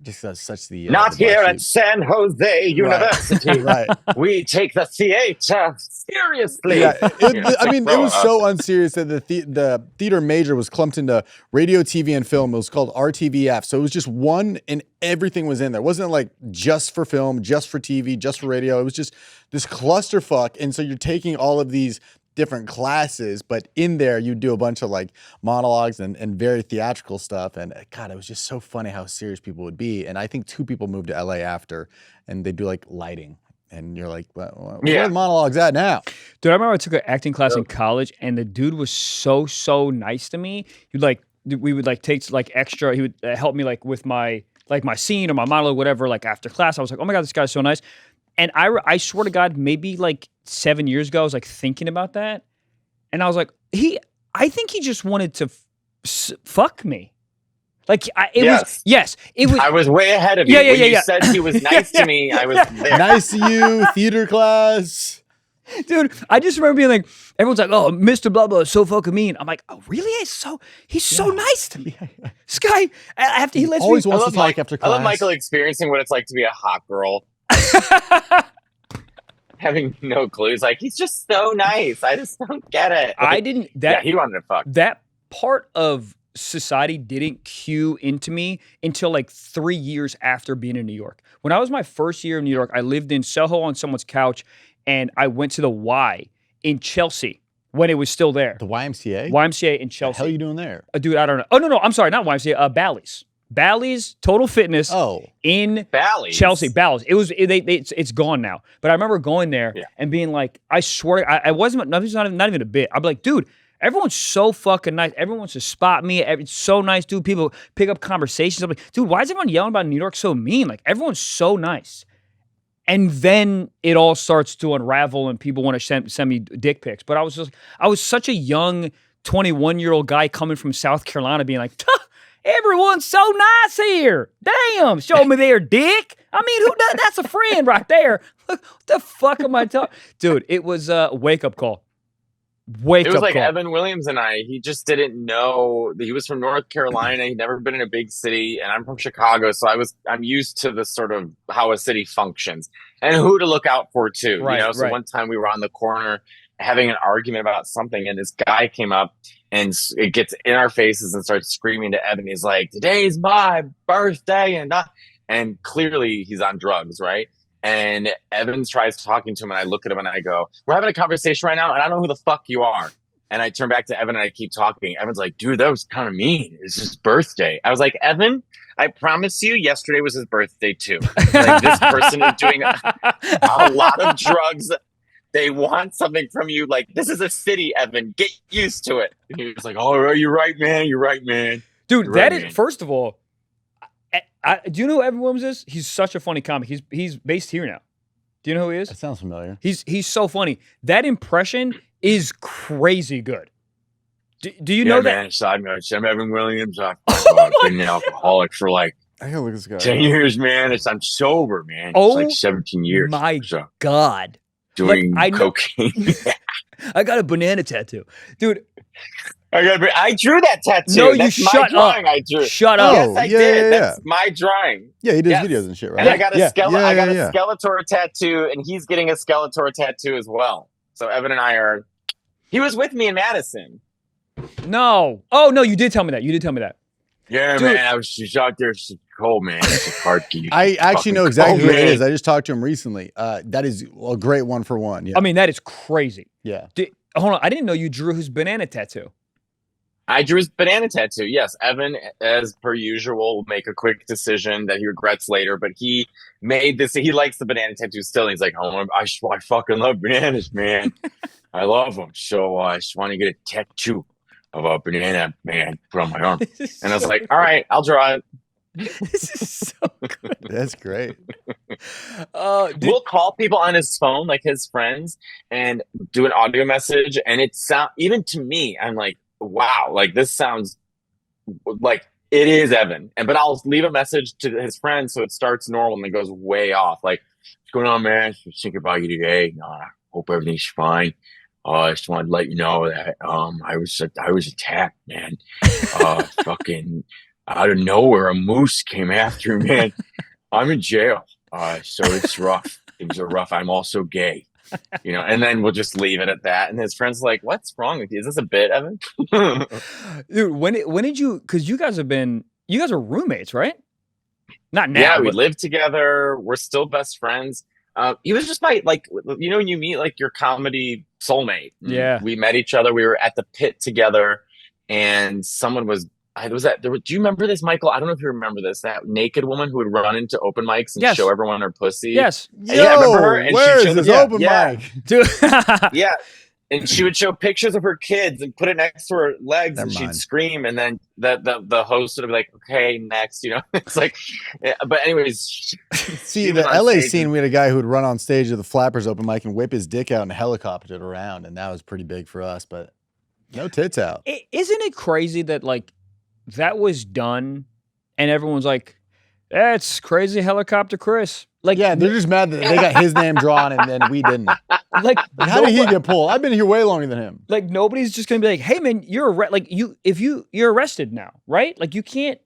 Just such the not here at San Jose University. Right. We take the theater seriously. Yeah, it was so unserious that the theater major was clumped into radio, TV, and film. It was called RTVF. So it was just one, and everything was in there. It wasn't like just for film, just for TV, just for radio. It was just this clusterfuck. And so you're taking all of these different classes, but in there you do a bunch of like monologues and very theatrical stuff. And God, it was just so funny how serious people would be. And I think 2 people moved to LA after, and they do like lighting, and you're like, where are the monologues at now? Dude, I remember I took an acting class in college, and the dude was so nice to me. He'd like we would like take like extra. He would help me like with my scene or my monologue, whatever. Like after class, I was like, oh my God, this guy's so nice. And I swear to God, maybe like 7 years ago, I was like thinking about that, and I was like, I think he just wanted to fuck me. Like it was. I was way ahead of you. Yeah, You said he was nice to me. I was there. Nice to you, theater class. Dude, I just remember being like, everyone's like, oh, Mr. Blah Blah is so fucking mean. I'm like, oh, really? He's so nice to me. This guy, after he lets always me. wants to talk after class. I love Michael experiencing what it's like to be a hot girl. Having no clue. He's like, he's just so nice. I just don't get it. He wanted to fuck. That part of society didn't cue into me until like 3 years after being in New York. When I was my first year in New York, I lived in Soho on someone's couch, and I went to the Y in Chelsea when it was still there. The YMCA? YMCA in Chelsea. What the hell are you doing there? Dude, I don't know. Oh, no, I'm sorry. Not YMCA. Bally's. Bally's Total Fitness in Bally's. Chelsea. Bally's. It's gone now. But I remember going there and being like, I swear, I wasn't, not even a bit. I'm like, dude, everyone's so fucking nice. Everyone wants to spot me. It's so nice, dude. People pick up conversations. I'm like, dude, why is everyone yelling about New York so mean? Like, everyone's so nice. And then it all starts to unravel and people want to send me dick pics. But I was such a young 21-year-old guy coming from South Carolina being like, everyone's so nice here. Damn, show me their dick. I mean, that's a friend right there. What the fuck am I talking? Dude, it was a wake-up call. It was like call. Evan Williams and I. He just didn't know. He was from North Carolina. He'd never been in a big city, and I'm from Chicago, so I'm used to the sort of how a city functions and who to look out for too. Right, So one time we were on the corner having an argument about something, and this guy came up and it gets in our faces and starts screaming to Evan. He's like, "Today's my birthday," and clearly he's on drugs, right? And Evans tries talking to him, and I look at him and I go, "We're having a conversation right now, and I don't know who the fuck you are." And I turn back to Evan and I keep talking. Evan's like, "Dude, that was kind of mean. It's his birthday." I was like, "Evan, I promise you, yesterday was his birthday too. Like, this person is doing a lot of drugs. They want something from you. Like, this is a city, Evan. Get used to it." And he was like, "Oh, you're right, man. You're right, man." Dude, you're that right, is, man. First of all, do you know who Evan Williams is? He's such a funny comic. He's based here now. Do you know who he is? That sounds familiar. He's so funny. That impression is crazy good. Do you know that? Man, side note, I'm Evan Williams. I've been an alcoholic for like I gotta look at this guy. 10 years, man. I'm sober, man. Oh, it's like 17 years. My so God. doing Like, cocaine. I got a banana tattoo. Dude. I drew that tattoo. No, That's you my shut drawing up. I drew. Shut up. Yes, I did. That's my drawing. Yeah, he does Yes. videos and shit, right? And I got a Yeah. Skeletor tattoo, and he's getting a Skeletor tattoo as well. So Evan and I he was with me in Madison. No. Oh, no, you did tell me that. Yeah, Dude. man. I was just out there. It's cold, man. It's a hard key. I actually know exactly who cold, it man. is. I just talked to him recently. That is a great one for one. Yeah. I mean, that is crazy. Yeah. Hold on. I didn't know you drew his banana tattoo. I drew his banana tattoo. Yes, Evan, as per usual, will make a quick decision that he regrets later. But he made this. He likes the banana tattoo still. And he's like, "Oh, I fucking love bananas, man. I love them. So I just want to get a tattoo of a banana, man, put on my arm." And I was like, "All right, I'll draw it." This is so good. That's great. We'll call people on his phone, like his friends, and do an audio message. And it sound even to me, I'm like, wow, like this sounds like it is Evan. But I'll leave a message to his friends so it starts normal and it goes way off. Like, "What's going on, man? Just thinking about you today. I hope everything's fine. I just wanted to let you know that I was attacked, man. Fucking out of nowhere, a moose came after me, man. I'm in jail. So it's rough. Things are rough. I'm also gay." And then we'll just leave it at that. And his friend's like, "What's wrong with you? Is this a bit, Evan?" Dude, when did you, because you guys are roommates, right? Not now. Yeah, we live together. We're still best friends. He was just my, like, when you meet like your comedy soulmate. Yeah. We met each other. We were at the pit together, and someone do you remember this, Michael? I don't know if you remember this. That naked woman who would run into open mics and Yes. show everyone her pussy. Yes. Yo, Yeah, I remember her. And where she is showed this open yeah. mic? Dude. Yeah. and she would show pictures of her kids and put it next to her legs, Never and she'd mind. scream, and then the host would be like, "Okay, next," you know. It's like, yeah, but anyways. See, the LA scene, we had a guy who would run on stage at the Flappers open mic and whip his dick out and helicopter it around, and that was pretty big for us. But no tits out. Isn't it crazy that like that was done, and everyone's like, "That's crazy, helicopter Chris." Like, yeah, they're just mad that they got his name drawn and then we didn't. Like, how did he get pulled? I've been here way longer than him. Like, nobody's just gonna be like, "Hey, man, you're you're arrested now, right? Like, you can't."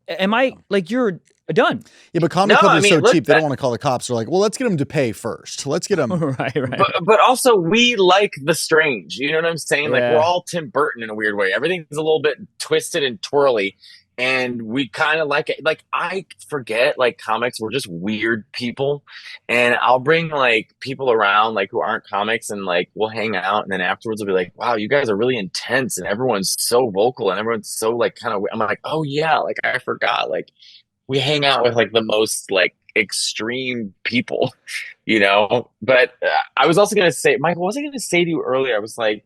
Am I like you're done? Yeah, but comedy clubs are so cheap. They don't want to call the cops. They're like, well, let's get them to pay first. Let's get them. right. But also, we like the strange. You know what I'm saying? Like, we're all Tim Burton in a weird way. Everything's a little bit twisted and twirly. And we kind of like it. Like, I forget, like, comics, we're just weird people. And I'll bring, like, people around, like, who aren't comics, and, like, we'll hang out. And then afterwards, we'll be like, wow, you guys are really intense. And everyone's so vocal. And everyone's so, like, kind of, I'm like, oh, yeah, like, I forgot. Like, we hang out with, like, the most, like, extreme people, you know? But I was also going to say, Michael, what was I going to say to you earlier? I was like,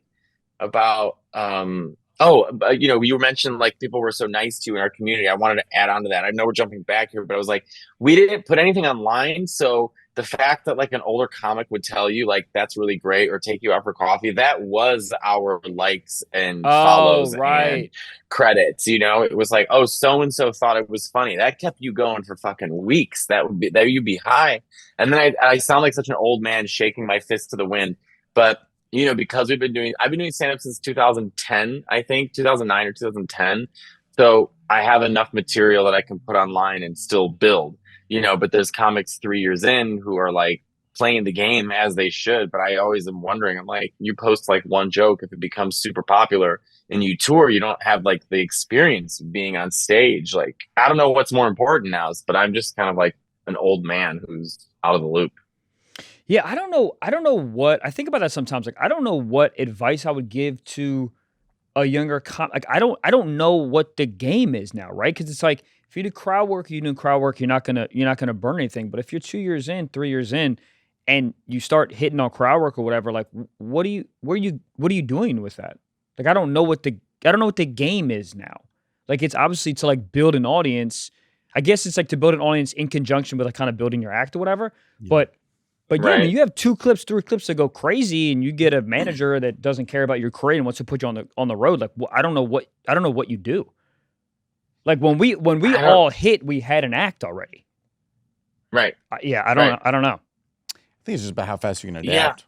about, you know, you mentioned like people were so nice to you in our community. I wanted to add on to that. I know we're jumping back here, but I was like, we didn't put anything online. So the fact that like an older comic would tell you like, that's really great, or take you out for coffee, that was our likes and follows and credits. You know, it was like, oh, so-and-so thought it was funny. That kept you going for fucking weeks. That you'd be high. And then I sound like such an old man shaking my fist to the wind, but you know, because I've been doing stand-up since 2010, I think 2009 or 2010. So I have enough material that I can put online and still build, you know, but there's comics 3 years in who are like playing the game as they should. But I always am wondering, I'm like, you post like one joke, if it becomes super popular and you tour, you don't have like the experience of being on stage. Like, I don't know what's more important now, but I'm just kind of like an old man who's out of the loop. Yeah, I don't know what I think about that sometimes. Like, I don't know what advice I would give to a younger like, I don't know what the game is now, right? Because it's like, if you do crowd work, you're not gonna burn anything. But if you're 2 years in, 3 years in, and you start hitting on crowd work or whatever, like, what are you doing with that? Like, I don't know what the game is now. Like, it's obviously to like build an audience. I guess it's like to build an audience in conjunction with like kind of building your act or whatever. Yeah. But yeah, I mean, you have 2 clips, 3 clips that go crazy, and you get a manager that doesn't care about your career and wants to put you on the road. Like, I don't know what you do. Like, when we all hit, we had an act already. Right. I don't know. I think it's just about how fast you can adapt. Yeah.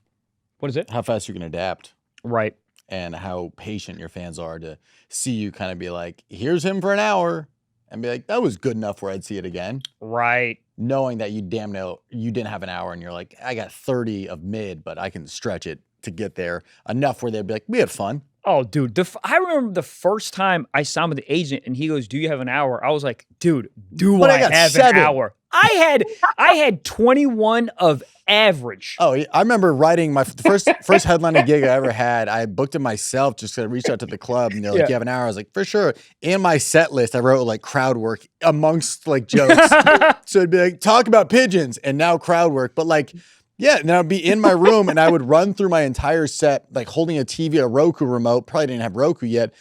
What is it? How fast you can adapt. Right. And how patient your fans are to see you kind of be like, here's him for an hour, and be like, that was good enough where I'd see it again. Right. Knowing that you didn't have an hour, and you're like, I got 30 of mid, but I can stretch it to get there enough where they'd be like, we had fun. Oh, dude, I remember the first time I signed with the agent, and he goes, "Do you have an hour?" I was like, "Dude, I have 7. An hour?" I had 21 of average. Oh, I remember writing my first headlining gig I ever had. I booked it myself, just to reach out to the club, and they're like, "You have an hour?" I was like, "For sure." In my set list, I wrote like crowd work amongst like jokes. So it'd be like, talk about pigeons, and now crowd work, but like. Yeah, and I'd be in my room, and I would run through my entire set, like holding a TV, a Roku remote. Probably didn't have Roku yet.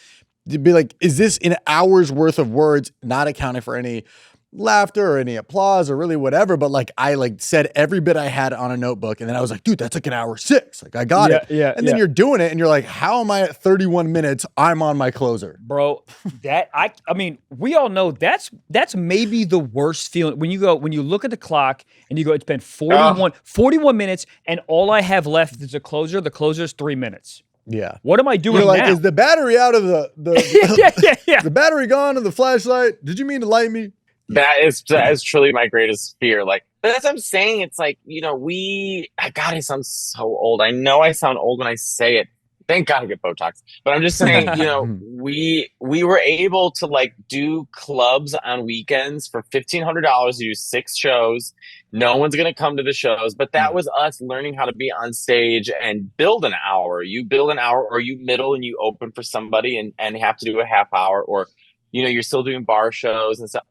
To be like, is this an hour's worth of words, not accounting for any laughter or any applause or really whatever, but like I like said every bit I had on a notebook, and then I was like, dude, that's like an hour 6. Like I got it. Yeah. And then you're doing it, and you're like, how am I at 31 minutes? I'm on my closer. Bro, I mean, we all know that's maybe the worst feeling when you look at the clock and you go, it's been 41 minutes, and all I have left is a closer. The closer is 3 minutes. Yeah. What am I doing You're like, now? is the battery out of the the battery gone of the flashlight? Did you mean to light me? That is truly my greatest fear. Like, but that's what I'm saying. It's like, you know, God, I sound so old. I know I sound old when I say it. Thank God I get Botox. But I'm just saying, you know, we were able to like do clubs on weekends for $1,500 to do 6 shows. No one's going to come to the shows, but that was us learning how to be on stage and build an hour. You build an hour, or you middle and you open for somebody and have to do a half hour, or, you know, you're still doing bar shows and stuff.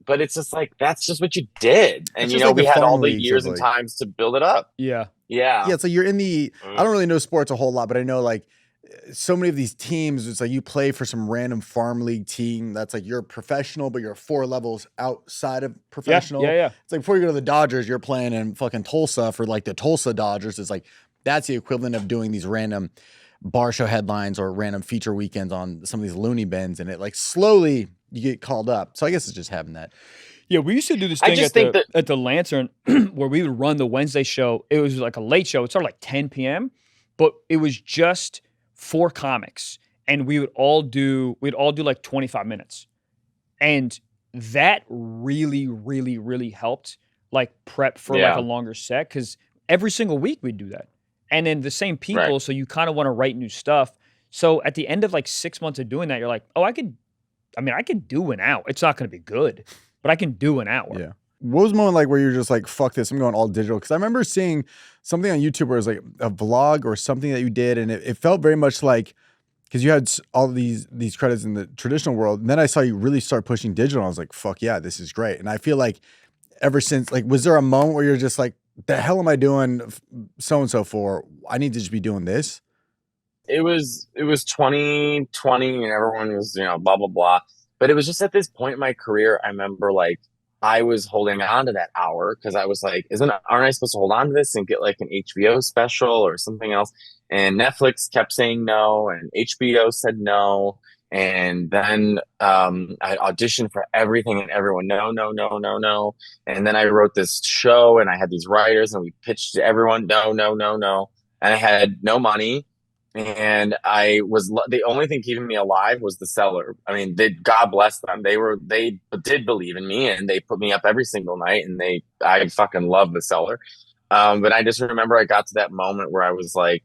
But it's just like, that's just what you did. And, you know, like we had all the years and times to build it up. Yeah. Yeah. Yeah, it's like you're in the. I don't really know sports a whole lot, but I know like so many of these teams. It's like you play for some random farm league team that's like you're professional, but you're 4 levels outside of professional. Yeah. It's like before you go to the Dodgers, you're playing in fucking Tulsa for like the Tulsa Dodgers. It's like that's the equivalent of doing these random bar show headlines or random feature weekends on some of these loony bins, and it like slowly you get called up. So I guess it's just having that. Yeah, we used to do this thing at the Lantern where we would run the Wednesday show. It was like a late show. It started like 10 p.m., but it was just 4 comics, and we'd all do like 25 minutes. And that really, really, really helped like prep for like a longer set, because every single week we'd do that. And then the same people, so you kind of want to write new stuff. So at the end of like 6 months of doing that, you're like, oh, I could do an hour. It's not going to be good, but I can do an hour. Yeah. What was the moment like where you're just like, fuck this, I'm going all digital? Because I remember seeing something on YouTube where it was like a vlog or something that you did, and it felt very much like, because you had all these credits in the traditional world, and then I saw you really start pushing digital, and I was like, fuck yeah, this is great. And I feel like ever since, like, was there a moment where you're just like, the hell am I doing so-and-so for? I need to just be doing this? It was 2020 and everyone was, blah, blah, blah. But it was just at this point in my career, I remember like I was holding on to that hour because I was like, aren't I supposed to hold on to this and get like an HBO special or something else? And Netflix kept saying no, and HBO said no. And then I auditioned for everything and everyone, no, no, no, no, no. And then I wrote this show and I had these writers and we pitched to everyone, no, no, no, no. And I had no money. And the only thing keeping me alive was the Cellar. I mean, God bless them. They did believe in me and they put me up every single night, and I fucking love the Cellar. But I just remember I got to that moment where I was like,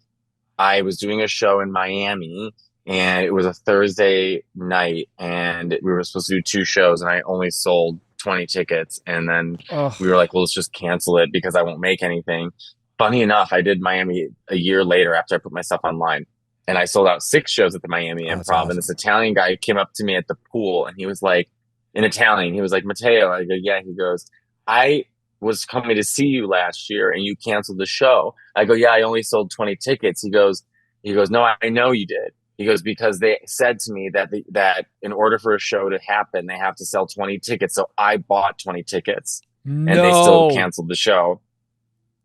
I was doing a show in Miami, and it was a Thursday night, and we were supposed to do 2 shows, and I only sold 20 tickets. And then we were like, well, let's just cancel it because I won't make anything. Funny enough, I did Miami a year later after I put my stuff online, and I sold out 6 shows at the Miami Improv. Awesome. And this Italian guy came up to me at the pool, and he was like, in Italian, he was like, Matteo. I go, yeah. He goes, I was coming to see you last year and you canceled the show. I go, yeah, I only sold 20 tickets. He goes, no, I know you did. He goes, because they said to me that in order for a show to happen, they have to sell 20 tickets. So I bought 20 tickets and they still canceled the show.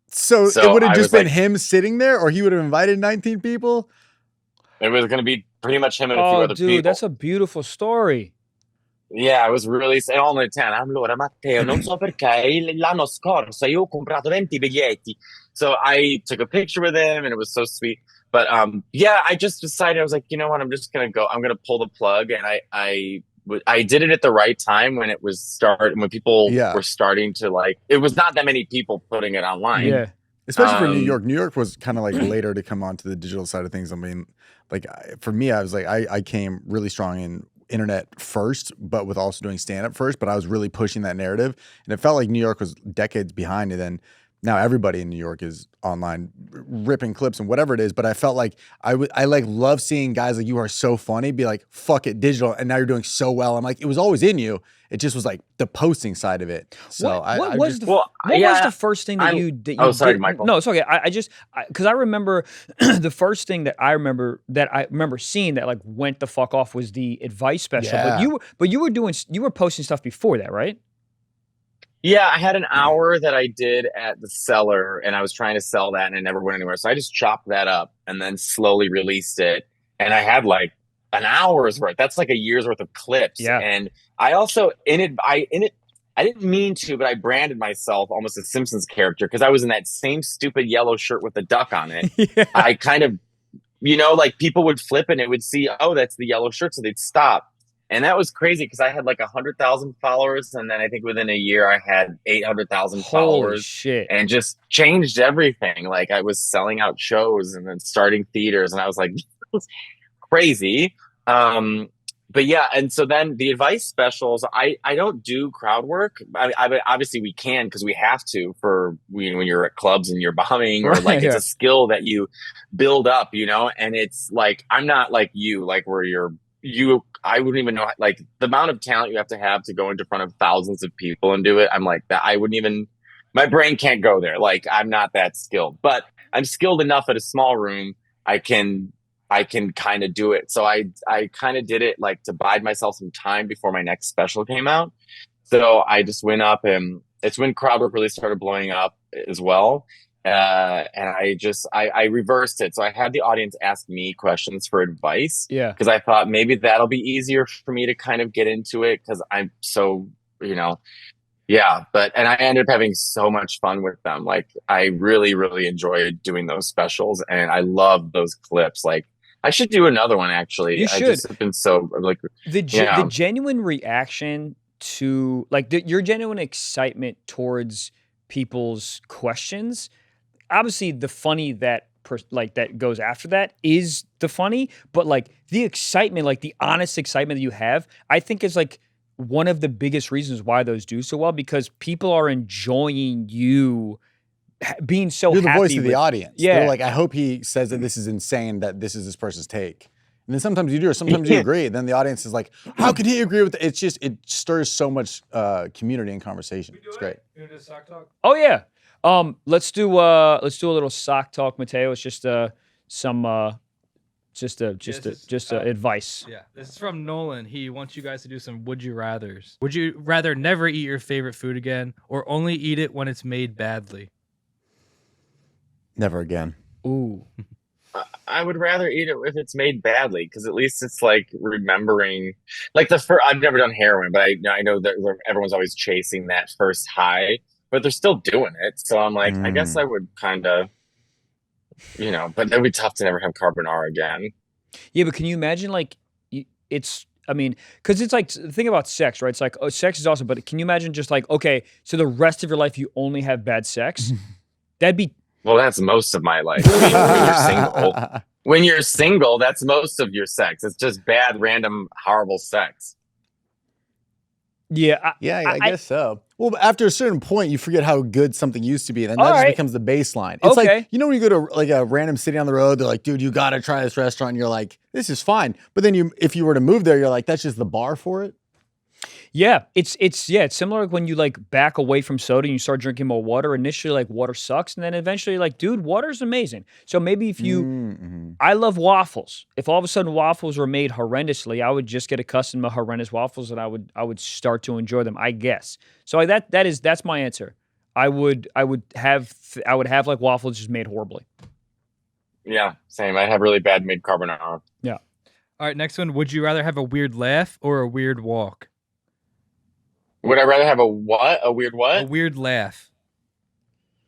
So it would have just been him sitting there, or he would have invited 19 people? It was going to be pretty much him and a few other people. Dude, that's a beautiful story. Yeah, it was really all in Italian. Allora, Matteo, non so perché l'anno scorso io ho comprato 20 biglietti. So I took a picture with him, and it was so sweet. But yeah, I just decided, I was like, you know what, I'm just going to go. I'm going to pull the plug, and I did it at the right time when it was when people were starting to like, it was not that many people putting it online. Yeah. Especially for New York. New York was kind of like later to come onto the digital side of things. I mean, like for me, I was like, I came really strong in internet first, but with also doing stand-up first, but I was really pushing that narrative. And it felt like New York was decades behind. And then now everybody in New York is online ripping clips and whatever it is. But I felt like I like love seeing guys like you are so funny be like, fuck it, digital. And now you're doing so well. I'm like, it was always in you. It just was like the posting side of it. So what was the first thing that you did? Sorry, Michael. No, it's okay. Because I remember the first thing that I remember seeing that like went the fuck off was the advice special. Yeah. But you were posting stuff before that, right? Yeah, I had an hour that I did at the Cellar, and I was trying to sell that, and it never went anywhere. So I just chopped that up and then slowly released it. And I had like an hour's worth. That's like a year's worth of clips. Yeah. And I also I didn't mean to, but I branded myself almost a Simpsons character because I was in that same stupid yellow shirt with the duck on it. Yeah. I kind of, like people would flip and it would see, oh, that's the yellow shirt, so they'd stop. And that was crazy because I had like 100,000 followers, and then I think within a year I had 800,000 followers. Shit. And just changed everything. Like I was selling out shows and then starting theaters, and I was like, this is crazy. But yeah, and so then the advice specials, I don't do crowd work. I obviously we can because we have to for when you're at clubs and you're bombing, or like it's a skill that you build up, and it's like, I'm not like you, like where I wouldn't even know, like the amount of talent you have to go into front of thousands of people and do it. I'm like that. I wouldn't even My brain can't go there. Like I'm not that skilled, but I'm skilled enough at a small room. I can kind of do it. So I kind of did it like to bide myself some time before my next special came out. So I just went up, and it's when crowd work really started blowing up as well. And I reversed it. So I had the audience ask me questions for advice. Yeah. Because I thought maybe that'll be easier for me to kind of get into it because I'm so, yeah. And I ended up having so much fun with them. Like I really, really enjoyed doing those specials, and I love those clips. Like I should do another one actually. You should. I just have been so like the genuine reaction to like your genuine excitement towards people's questions. Obviously, the funny that goes after that is the funny, but like the excitement, like the honest excitement that you have, I think is like one of the biggest reasons why those do so well, because people are enjoying you being so You're the happy voice of the audience. Yeah. They're like, I hope he says that this is insane, that this is this person's take. And then sometimes you do, or sometimes you agree. Then the audience is like, how can he agree with it? It's just, it stirs so much community and conversation. It's great. You want to do sock talk? Oh yeah. Let's do a little sock talk, Matteo. It's just advice. Yeah, this is from Nolan. He wants you guys to do some would you rathers. Would you rather never eat your favorite food again, or only eat it when it's made badly? Never again. Ooh. I would rather eat it if it's made badly, because at least it's like remembering, like I've never done heroin, but I know that everyone's always chasing that first high, but they're still doing it. So I'm like, I guess I would kind of, but it would be tough to never have carbonara again. Yeah, but can you imagine because it's like, think about sex, right? It's like, oh, sex is awesome, but can you imagine just like, okay, so the rest of your life you only have bad sex? That'd be. Well, that's most of my life. I mean, when you're single, that's most of your sex. It's just bad, random, horrible sex. Yeah, I guess so. Well, after a certain point, you forget how good something used to be, and then that just becomes the baseline. It's like, when you go to like a random city on the road, they're like, dude, you got to try this restaurant. And you're like, this is fine. But then if you were to move there, you're like, that's just the bar for it. Yeah, it's similar when you like back away from soda and you start drinking more water. Initially, like water sucks, and then eventually, like, dude, water's amazing. So maybe if you, I love waffles. If all of a sudden waffles were made horrendously, I would just get accustomed to horrendous waffles, and I would start to enjoy them, I guess. So that's my answer. I would have like waffles just made horribly. Yeah, same. I'd have really bad made carbonara. Yeah. All right, next one. Would you rather have a weird laugh or a weird walk? Would I rather have a what? A weird what? A weird laugh.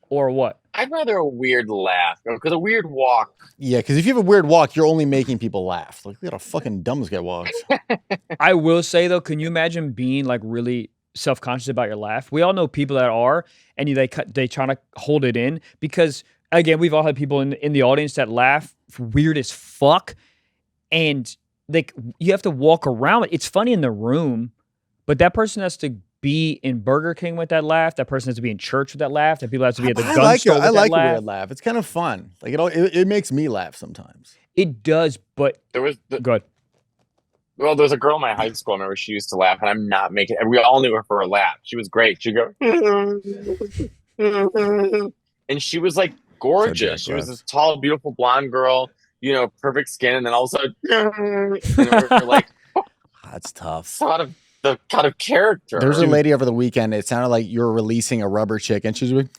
Or what? I'd rather a weird laugh, because a weird walk. Yeah, because if you have a weird walk, you're only making people laugh. Like, look at how fucking dumb this guy walks. I will say though, can you imagine being like really self-conscious about your laugh? We all know people that are, and they try to hold it in, because again, we've all had people in the audience that laugh weird as fuck, and like you have to walk around it. It's funny in the room, but that person has to be in Burger King with that laugh. That person has to be in church with that laugh. That people have to be at the gun store with that laugh. I like a weird laugh. It's kind of fun. Like it makes me laugh sometimes. It does, but good. Well, there's a girl in my high school. I remember she used to laugh, and I'm not making. We all knew her for a laugh. She was great. She'd go, and she was like gorgeous. She was this tall, beautiful blonde girl. Perfect skin, and then all of a sudden, and we're like, that's tough. The kind of character. There's a lady over the weekend. It sounded like you were releasing a rubber chick, and she was like,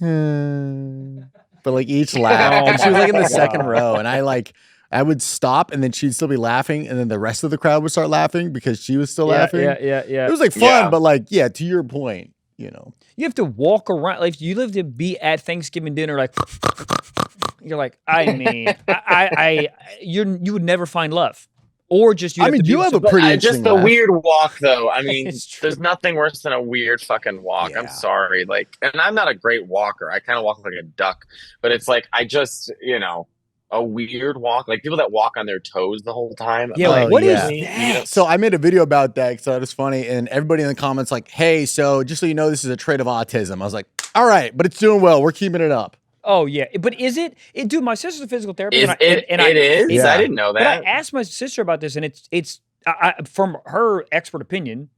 but like each laugh, and she was like in the second row, and I would stop, and then she'd still be laughing, and then the rest of the crowd would start laughing because she was still laughing. Yeah. It was like fun, but like, yeah, to your point, you have to walk around. Like you live to be at Thanksgiving dinner, like you're like, I mean, you would never find love. Or just you have a pretty interesting just a weird walk though. I mean, there's nothing worse than a weird fucking walk. Yeah. I'm sorry, and I'm not a great walker. I kind of walk like a duck, but it's like I just a weird walk, like people that walk on their toes the whole time. Yeah, what is that? So I made a video about that, so it was funny, and everybody in the comments like, "Hey, so just so you know, this is a trait of autism." I was like, "All right, but it's doing well. We're keeping it up." Oh yeah, but is it? Dude, my sister's a physical therapist. It is. Yeah. I didn't know that. But I asked my sister about this, and it's from her expert opinion,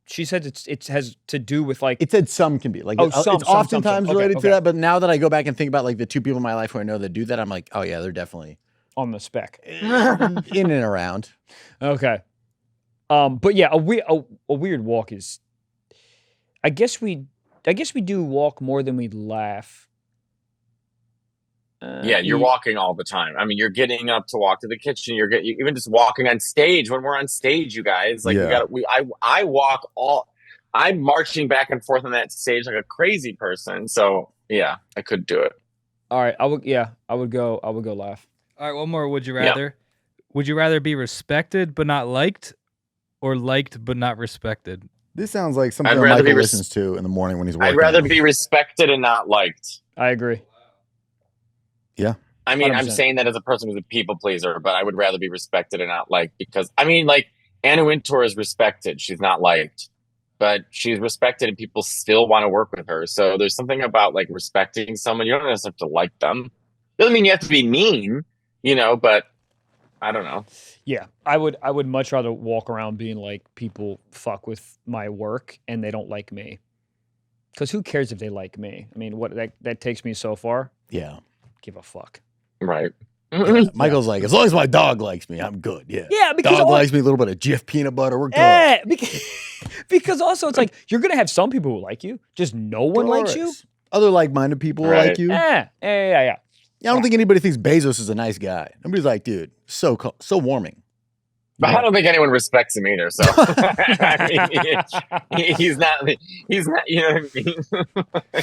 She said it has to do with like. It said some can be like. It's oftentimes related to that. But now that I go back and think about like the 2 people in my life who I know that do that, I'm like, oh yeah, they're definitely on the spec. in and around. Okay. But yeah, a weird walk is. I guess we do walk more than we laugh. Yeah, you're walking all the time. I mean, you're getting up to walk to the kitchen. You're even just walking on stage. When we're on stage, you guys, like I walk I'm marching back and forth on that stage like a crazy person. So yeah, I could do it. All right, I would go laugh. All right, one more. Would you rather? Yep. Would you rather be respected but not liked, or liked but not respected? This sounds like something that Michael listens to in the morning when he's working. I'd rather be respected and not liked. I agree. Yeah. I mean, 100%. I'm saying that as a person who's a people pleaser, but I would rather be respected and not liked because, I mean, like, Anna Wintour is respected. She's not liked, but she's respected and people still want to work with her. So there's something about, like, respecting someone. You don't necessarily have to like them. Doesn't mean you have to be mean, but I don't know. Yeah, I would much rather walk around being like, people fuck with my work and they don't like me. Because who cares if they like me? I mean, what that takes me so far. Yeah. Give a fuck. Right. Yeah, Michael's like, as long as my dog likes me, I'm good. Yeah. Yeah, because dog likes me, a little bit of Jif peanut butter, we're good. Yeah, because also it's like you're gonna have some people who like you, just no one likes you. Other like-minded people like you. Yeah. I don't think anybody thinks Bezos is a nice guy. Nobody's like, dude, so warming. But I don't think anyone respects him either. So I mean, he's not. You know what I mean?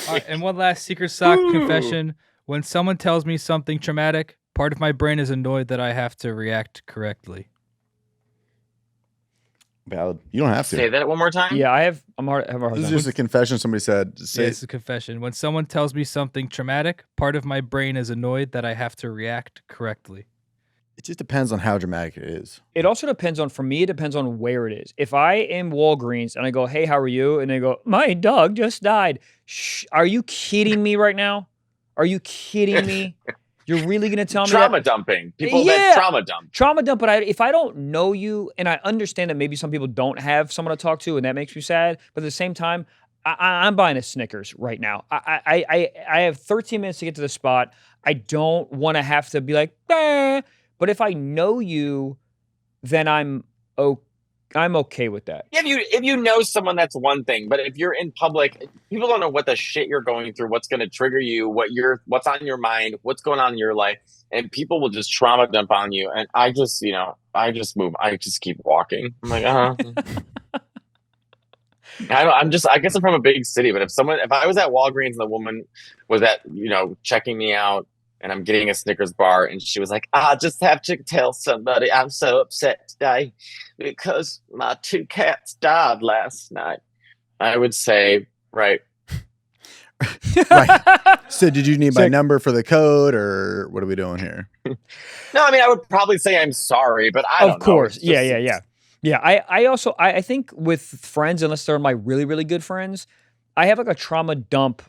Right, and one last secret sock confession. When someone tells me something traumatic, part of my brain is annoyed that I have to react correctly. Valid. You don't have to. Say that one more time. Yeah, I have a hard time. This is just a confession somebody said. Yeah, it's a confession. When someone tells me something traumatic, part of my brain is annoyed that I have to react correctly. It just depends on how dramatic it is. It also depends on, for me, it depends on where it is. If I am Walgreens and I go, hey, how are you? And they go, my dog just died. Shh, are you kidding me right now? Are you kidding me? You're really going to tell me trauma dumping. People that trauma dump. Trauma dump, but if I don't know you, and I understand that maybe some people don't have someone to talk to, and that makes me sad, but at the same time, I'm buying a Snickers right now. I have 13 minutes to get to the spot. I don't want to have to be like, but if I know you, then I'm okay with that. If you know someone, that's one thing. But if you're in public, people don't know what the shit you're going through, what's going to trigger you, what's on your mind, what's going on in your life, and people will just trauma dump on you. And I just move. I just keep walking. I'm like, I guess I'm from a big city, but if I was at Walgreens and the woman was checking me out, and I'm getting a Snickers bar, and she was like, I just have to tell somebody I'm so upset today because my 2 cats died last night. I would say, right. Right. So did you need my number for the code, or what are we doing here? No, I mean, I would probably say I'm sorry, but I don't know. Of course. Yeah. I also think with friends, unless they're my really, really good friends, I have like a trauma dump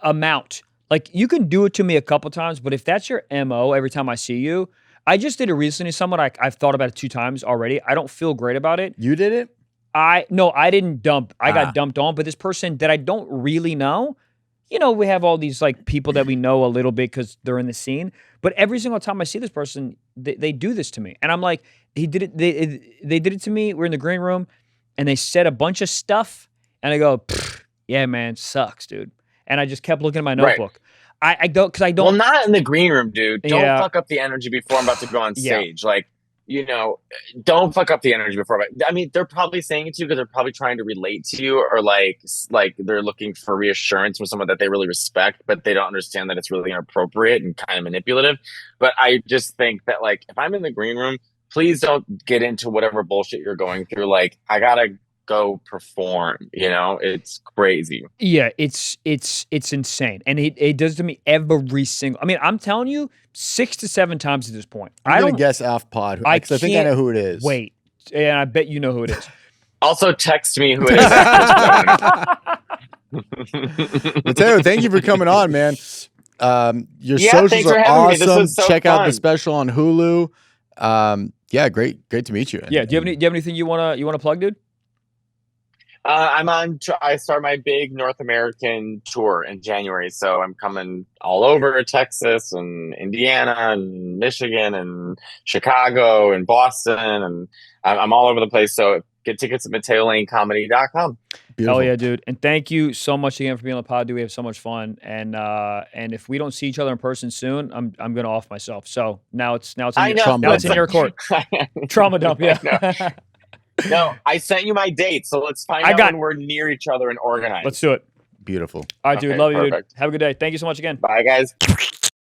amount. Like, you can do it to me a couple times, but if that's your MO every time I see you, I just did it recently. Someone I've thought about it 2 times already. I don't feel great about it. You did it? No, I didn't dump. I got dumped on, but this person that I don't really know, we have all these like people that we know a little bit because they're in the scene. But every single time I see this person, they do this to me, and I'm like, he did it. They did it to me. We're in the green room, and they said a bunch of stuff, and I go, yeah, man, sucks, dude. And I just kept looking at my notebook. Right. I don't. Well, not in the green room, dude. Don't fuck up the energy before I'm about to go on stage. Like, don't fuck up the energy before. I mean, they're probably saying it to you because they're probably trying to relate to you, or like they're looking for reassurance from someone that they really respect, but they don't understand that it's really inappropriate and kind of manipulative. But I just think that, like, if I'm in the green room, please don't get into whatever bullshit you're going through. Like, I gotta go perform, it's crazy. Yeah, it's insane, and it does to me every single. I mean, I'm telling you, 6 to 7 times at this point. I'm gonna guess off pod because I think I know who it is. Wait, and I bet you know who it is. Also, text me who it is. Mateo, thank you for coming on, man. Your socials are awesome. Check out the special on Hulu. Great to meet you. Yeah, do you have anything you wanna plug, dude? I'm on. I start my big North American tour in January, so I'm coming all over Texas and Indiana and Michigan and Chicago and Boston, and I'm all over the place. So get tickets at MatteoLaneComedy.com. Beautiful. Hell yeah, dude! And thank you so much again for being on the pod, dude. We have so much fun, and if we don't see each other in person soon, I'm gonna off myself. So now it's in your court. Trauma dump, yeah. No, I sent you my date, so let's find out when we're near each other and organize. Let's do it. Beautiful. All right, dude. Love you, dude. Have a good day. Thank you so much again. Bye, guys.